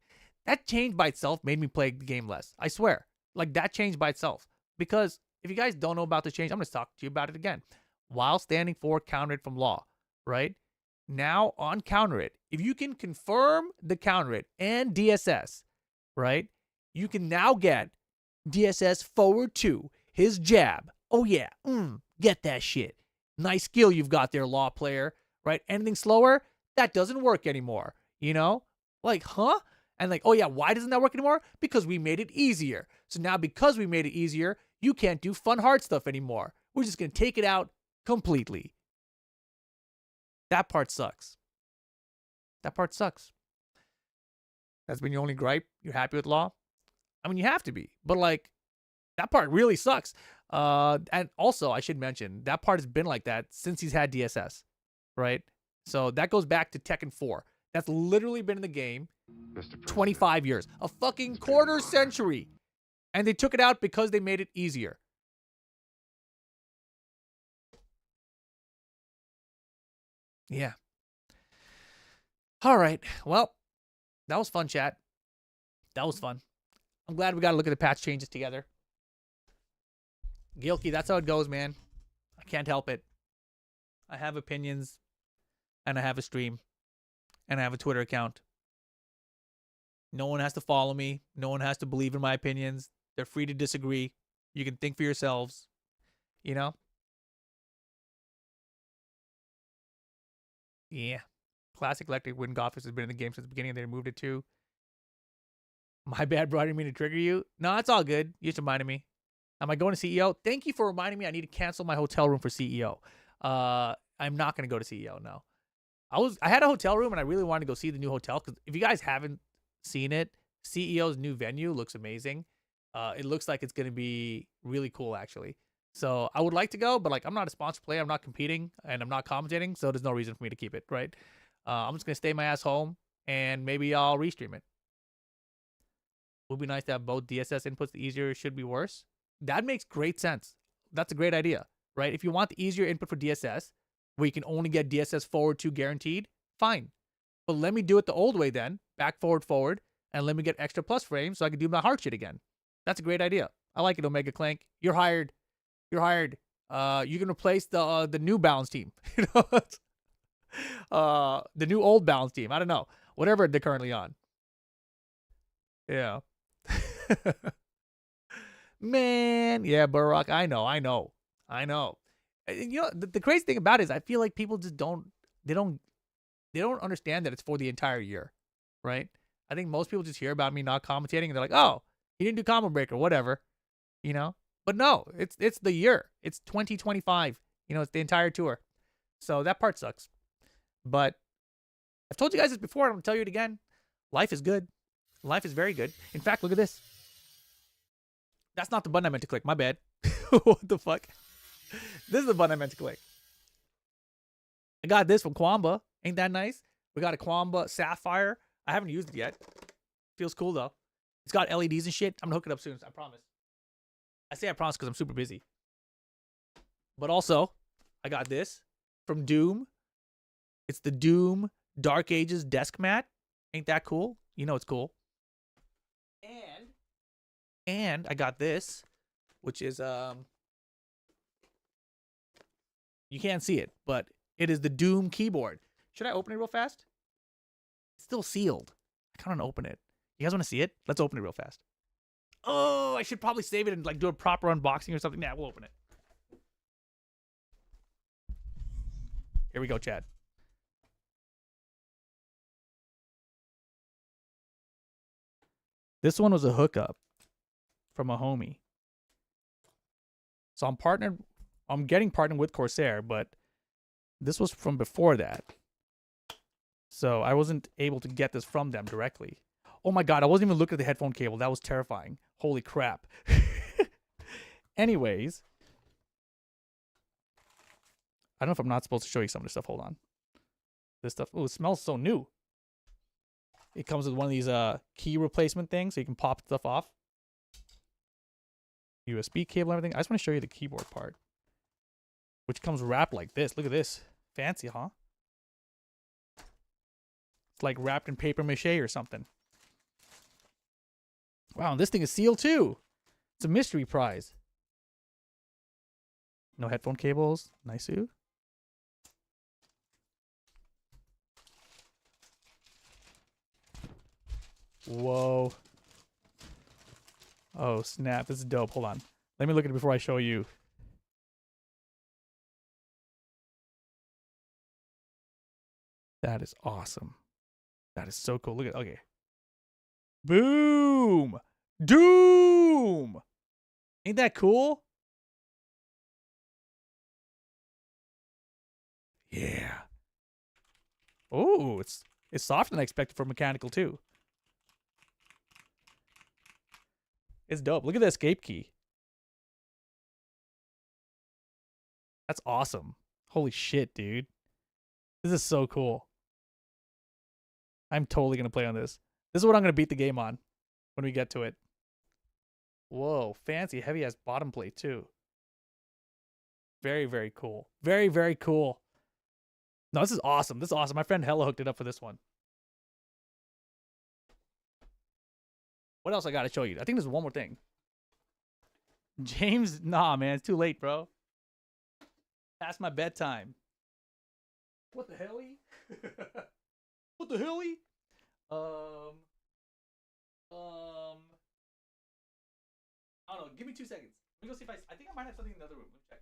A: That change by itself made me play the game less. I swear. Like, that change by itself. Because if you guys don't know about the change, I'm going to talk to you about it again. While standing for counter it from Law, right? Now on counter it, if you can confirm the counter it and DSS, right? You can now get DSS forward 2, his jab. Oh yeah, get that shit. Nice skill you've got there, Law player, right? Anything slower, that doesn't work anymore, you know? Like, huh? And like, oh yeah, why doesn't that work anymore? Because we made it easier. So now because we made it easier, you can't do fun hard stuff anymore. We're just going to take it out completely. That part sucks. That part sucks. That's been your only gripe? You're happy with Law? I mean, you have to be. But like, that part really sucks. And also, I should mention, that part has been like that since he's had DSS, right? So that goes back to Tekken 4. That's literally been in the game 25 years. A fucking quarter century. And they took it out because they made it easier. Yeah. All right. Well, that was fun, chat. That was fun. I'm glad we got to look at the patch changes together. Gilkey, that's how it goes, man. I can't help it. I have opinions, and I have a stream, and I have a Twitter account. No one has to follow me. No one has to believe in my opinions. They're free to disagree. You can think for yourselves. You know? Yeah. Classic Electric Wind Golfers has been in the game since the beginning, and they removed it too. My bad, bro. I didn't mean to trigger you. No, it's all good. You just reminded me. Am I going to CEO? Thank you for reminding me. I need to cancel my hotel room for CEO. I'm not going to go to CEO, no. I had a hotel room, and I really wanted to go see the new hotel, because if you guys haven't seen it, CEO's new venue looks amazing. It looks like it's going to be really cool, actually. So I would like to go, but like, I'm not a sponsored player. I'm not competing, and I'm not commentating, so there's no reason for me to keep it, right? I'm just going to stay my ass home, and maybe I'll restream it. Would be nice to have both DSS inputs. The easier should be worse. That makes great sense. That's a great idea, right? If you want the easier input for DSS, where you can only get DSS forward 2 guaranteed, fine. But let me do it the old way then, back, forward, and let me get extra plus frames so I can do my hard shit again. That's a great idea. I like it, Omega Clank. You're hired. You're hired. You can replace the new Balance team. You know, the new old Balance team. I don't know, whatever they're currently on. Yeah. Man, yeah, Barack. I know. And, you know, the crazy thing about it is, I feel like people just they don't understand that it's for the entire year, right? I think most people just hear about me not commentating and they're like, oh, he didn't do Combo Breaker, whatever, you know. But no, it's the year. It's 2025. You know, it's the entire tour. So that part sucks. But I've told you guys this before, and I'm gonna tell you it again. Life is good. Life is very good. In fact, look at this. That's not the button I meant to click. My bad. What the fuck? This is the button I meant to click. I got this from Kwamba. Ain't that nice? We got a Kwamba Sapphire. I haven't used it yet. Feels cool though. It's got LEDs and shit. I'm gonna hook it up soon. I promise. I say I promise because I'm super busy. But also, I got this from Doom. It's the Doom Dark Ages desk mat. Ain't that cool? You know it's cool. And I got this, which is you can't see it, but it is the Doom keyboard. Should I open it real fast? It's still sealed. I kind of want to open it. You guys want to see it? Let's open it real fast. Oh, I should probably save it and like do a proper unboxing or something. Nah, we'll open it. Here we go, Chad. This one was a hookup from a homie. So I'm getting partnered with Corsair, but this was from before that. So I wasn't able to get this from them directly. Oh my god, I wasn't even looking at the headphone cable. That was terrifying. Holy crap. Anyways. I don't know if I'm not supposed to show you some of this stuff. Hold on. This stuff. Oh, it smells so new. It comes with one of these key replacement things so you can pop stuff off. USB cable and everything. I just want to show you the keyboard part, which comes wrapped like this. Look at this. Fancy, huh? It's like wrapped in paper mache or something. Wow, and this thing is sealed too. It's a mystery prize. No headphone cables. Nice. Whoa. Oh, snap. This is dope. Hold on. Let me look at it before I show you. That is awesome. That is so cool. Look at okay. Boom! Doom! Ain't that cool? Yeah. Oh, it's softer than I expected for mechanical too. It's dope. Look at the escape key. That's awesome. Holy shit, dude. This is so cool. I'm totally going to play on this. This is what I'm going to beat the game on when we get to it. Whoa, fancy, heavy ass bottom plate too. Very, very cool. Very, very cool. No, this is awesome. This is awesome. My friend Hella hooked it up for this one. What else I got to show you? I think there's one more thing. James, nah, man, it's too late, bro. Past my bedtime. What the helly? What the helly? I don't know. Give me 2 seconds. Let me go see if I think I might have something in the other room. Let me check.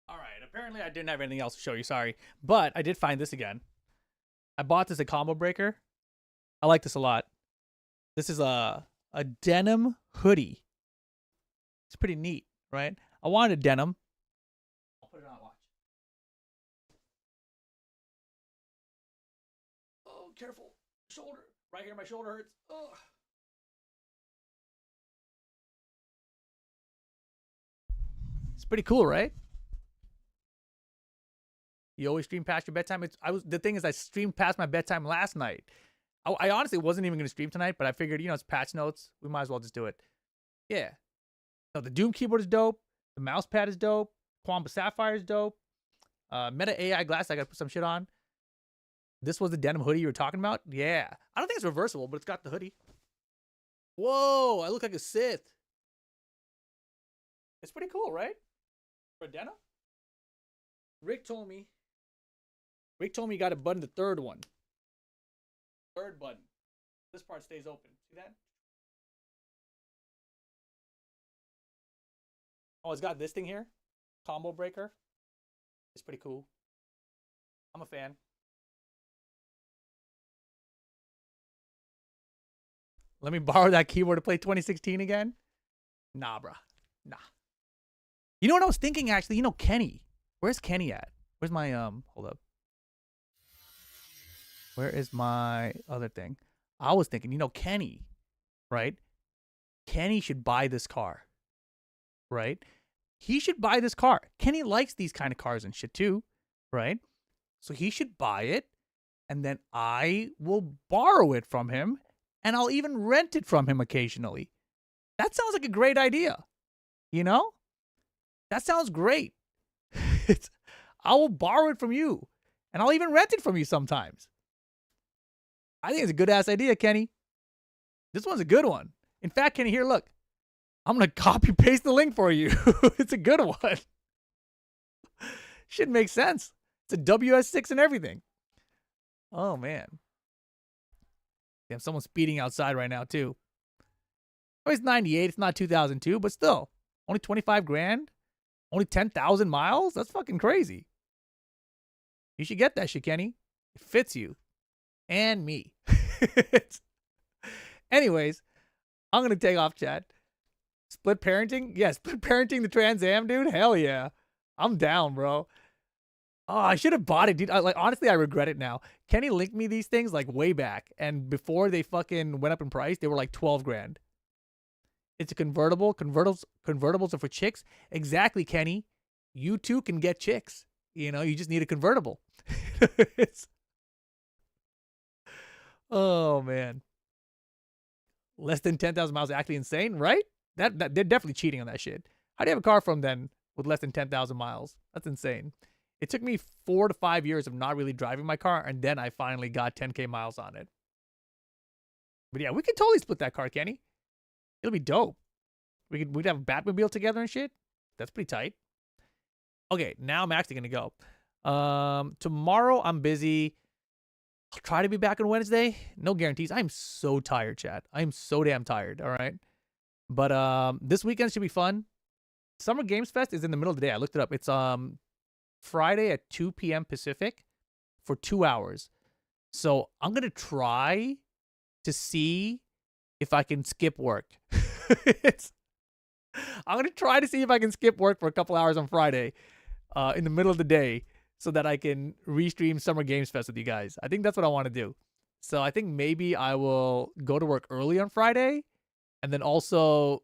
A: All right. Apparently, I didn't have anything else to show you. Sorry, but I did find this again. I bought this at Combo Breaker. I like this a lot. This is a denim hoodie. It's pretty neat, right? I wanted a denim. I'll put it on, watch. Oh, careful. Shoulder. Right here, my shoulder hurts. Ugh. It's pretty cool, right? You always stream past your bedtime. The thing is, I streamed past my bedtime last night. I honestly wasn't even going to stream tonight, but I figured, it's patch notes. We might as well just do it. Yeah. No, the Doom keyboard is dope. The mouse pad is dope. Quamba Sapphire is dope. Meta AI glass, I got to put some shit on. This was the denim hoodie you were talking about? Yeah. I don't think it's reversible, but it's got the hoodie. Whoa, I look like a Sith. It's pretty cool, right? For a denim? Rick told me you got to button the third one. Third button. This part stays open. See that? Oh, it's got this thing here. Combo breaker. It's pretty cool. I'm a fan. Let me borrow that keyboard to play 2016 again? Nah, bruh. Nah. You know what I was thinking, actually? Kenny. Where's Kenny at? Where's my, hold up. Where is my other thing? I was thinking, Kenny, right? Kenny should buy this car, right? He should buy this car. Kenny likes these kind of cars and shit too, right? So he should buy it, and then I will borrow it from him, and I'll even rent it from him occasionally. That sounds like a great idea, That sounds great. I will borrow it from you, and I'll even rent it from you sometimes. I think it's a good-ass idea, Kenny. This one's a good one. In fact, Kenny, here, look. I'm going to copy-paste the link for you. It's a good one. Should make sense. It's a WS6 and everything. Oh, man. Damn, someone's speeding outside right now, too. Oh, it's 98. It's not 2002, but still. Only 25 grand? Only 10,000 miles? That's fucking crazy. You should get that shit, Kenny. It fits you. And me. Anyways, I'm going to take off, chat. Split parenting? Yeah, split parenting the Trans Am, dude. Hell yeah. I'm down, bro. Oh, I should have bought it, dude. Honestly, I regret it now. Kenny linked me these things way back. And before they fucking went up in price, they were like 12 grand. It's a convertible. Convertibles are for chicks. Exactly, Kenny. You too can get chicks. You just need a convertible. Oh, man. Less than 10,000 miles is actually insane, right? That they're definitely cheating on that shit. How do you have a car from then with less than 10,000 miles? That's insane. It took me 4 to 5 years of not really driving my car, and then I finally got 10K miles on it. But yeah, we could totally split that car, Kenny. It'll be dope. We'd have a Batmobile together and shit. That's pretty tight. Okay, now I'm actually gonna go. Tomorrow I'm busy. I'll try to be back on Wednesday. No guarantees. I'm so tired, chat. I'm so damn tired. All right. But this weekend should be fun. Summer Games Fest is in the middle of the day. I looked it up. It's Friday at 2 p.m. Pacific for 2 hours. So I'm gonna try to see if I can skip work. I'm gonna try to see if I can skip work for a couple hours on Friday, in the middle of the day, so that I can restream Summer Games Fest with you guys. I think that's what I want to do. So I think maybe I will go to work early on Friday and then also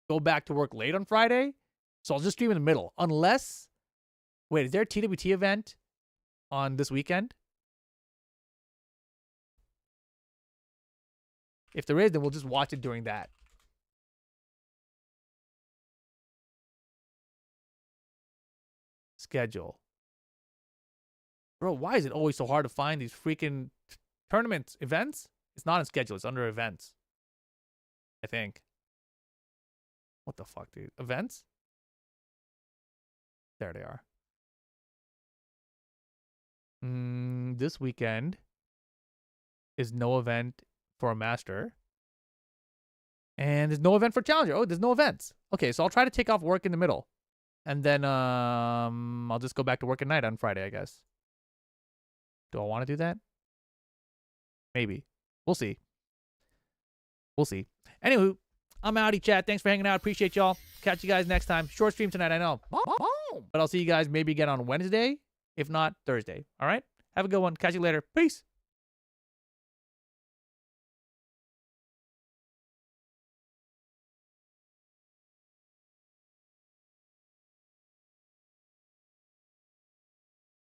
A: go back to work late on Friday. So I'll just stream in the middle. Unless, wait, is there a TWT event on this weekend? If there is, then we'll just watch it during that. Schedule. Bro, why is it always so hard to find these freaking tournaments, events? It's not on schedule. It's under events. I think. What the fuck, dude? Events? There they are. This weekend is no event for a master. And there's no event for challenger. Oh, there's no events. Okay, so I'll try to take off work in the middle. And then I'll just go back to work at night on Friday, I guess. Do I want to do that? Maybe. We'll see. We'll see. Anywho, I'm outie, chat. Thanks for hanging out. Appreciate y'all. Catch you guys next time. Short stream tonight, I know. But I'll see you guys maybe again on Wednesday, if not Thursday. All right? Have a good one. Catch you later. Peace.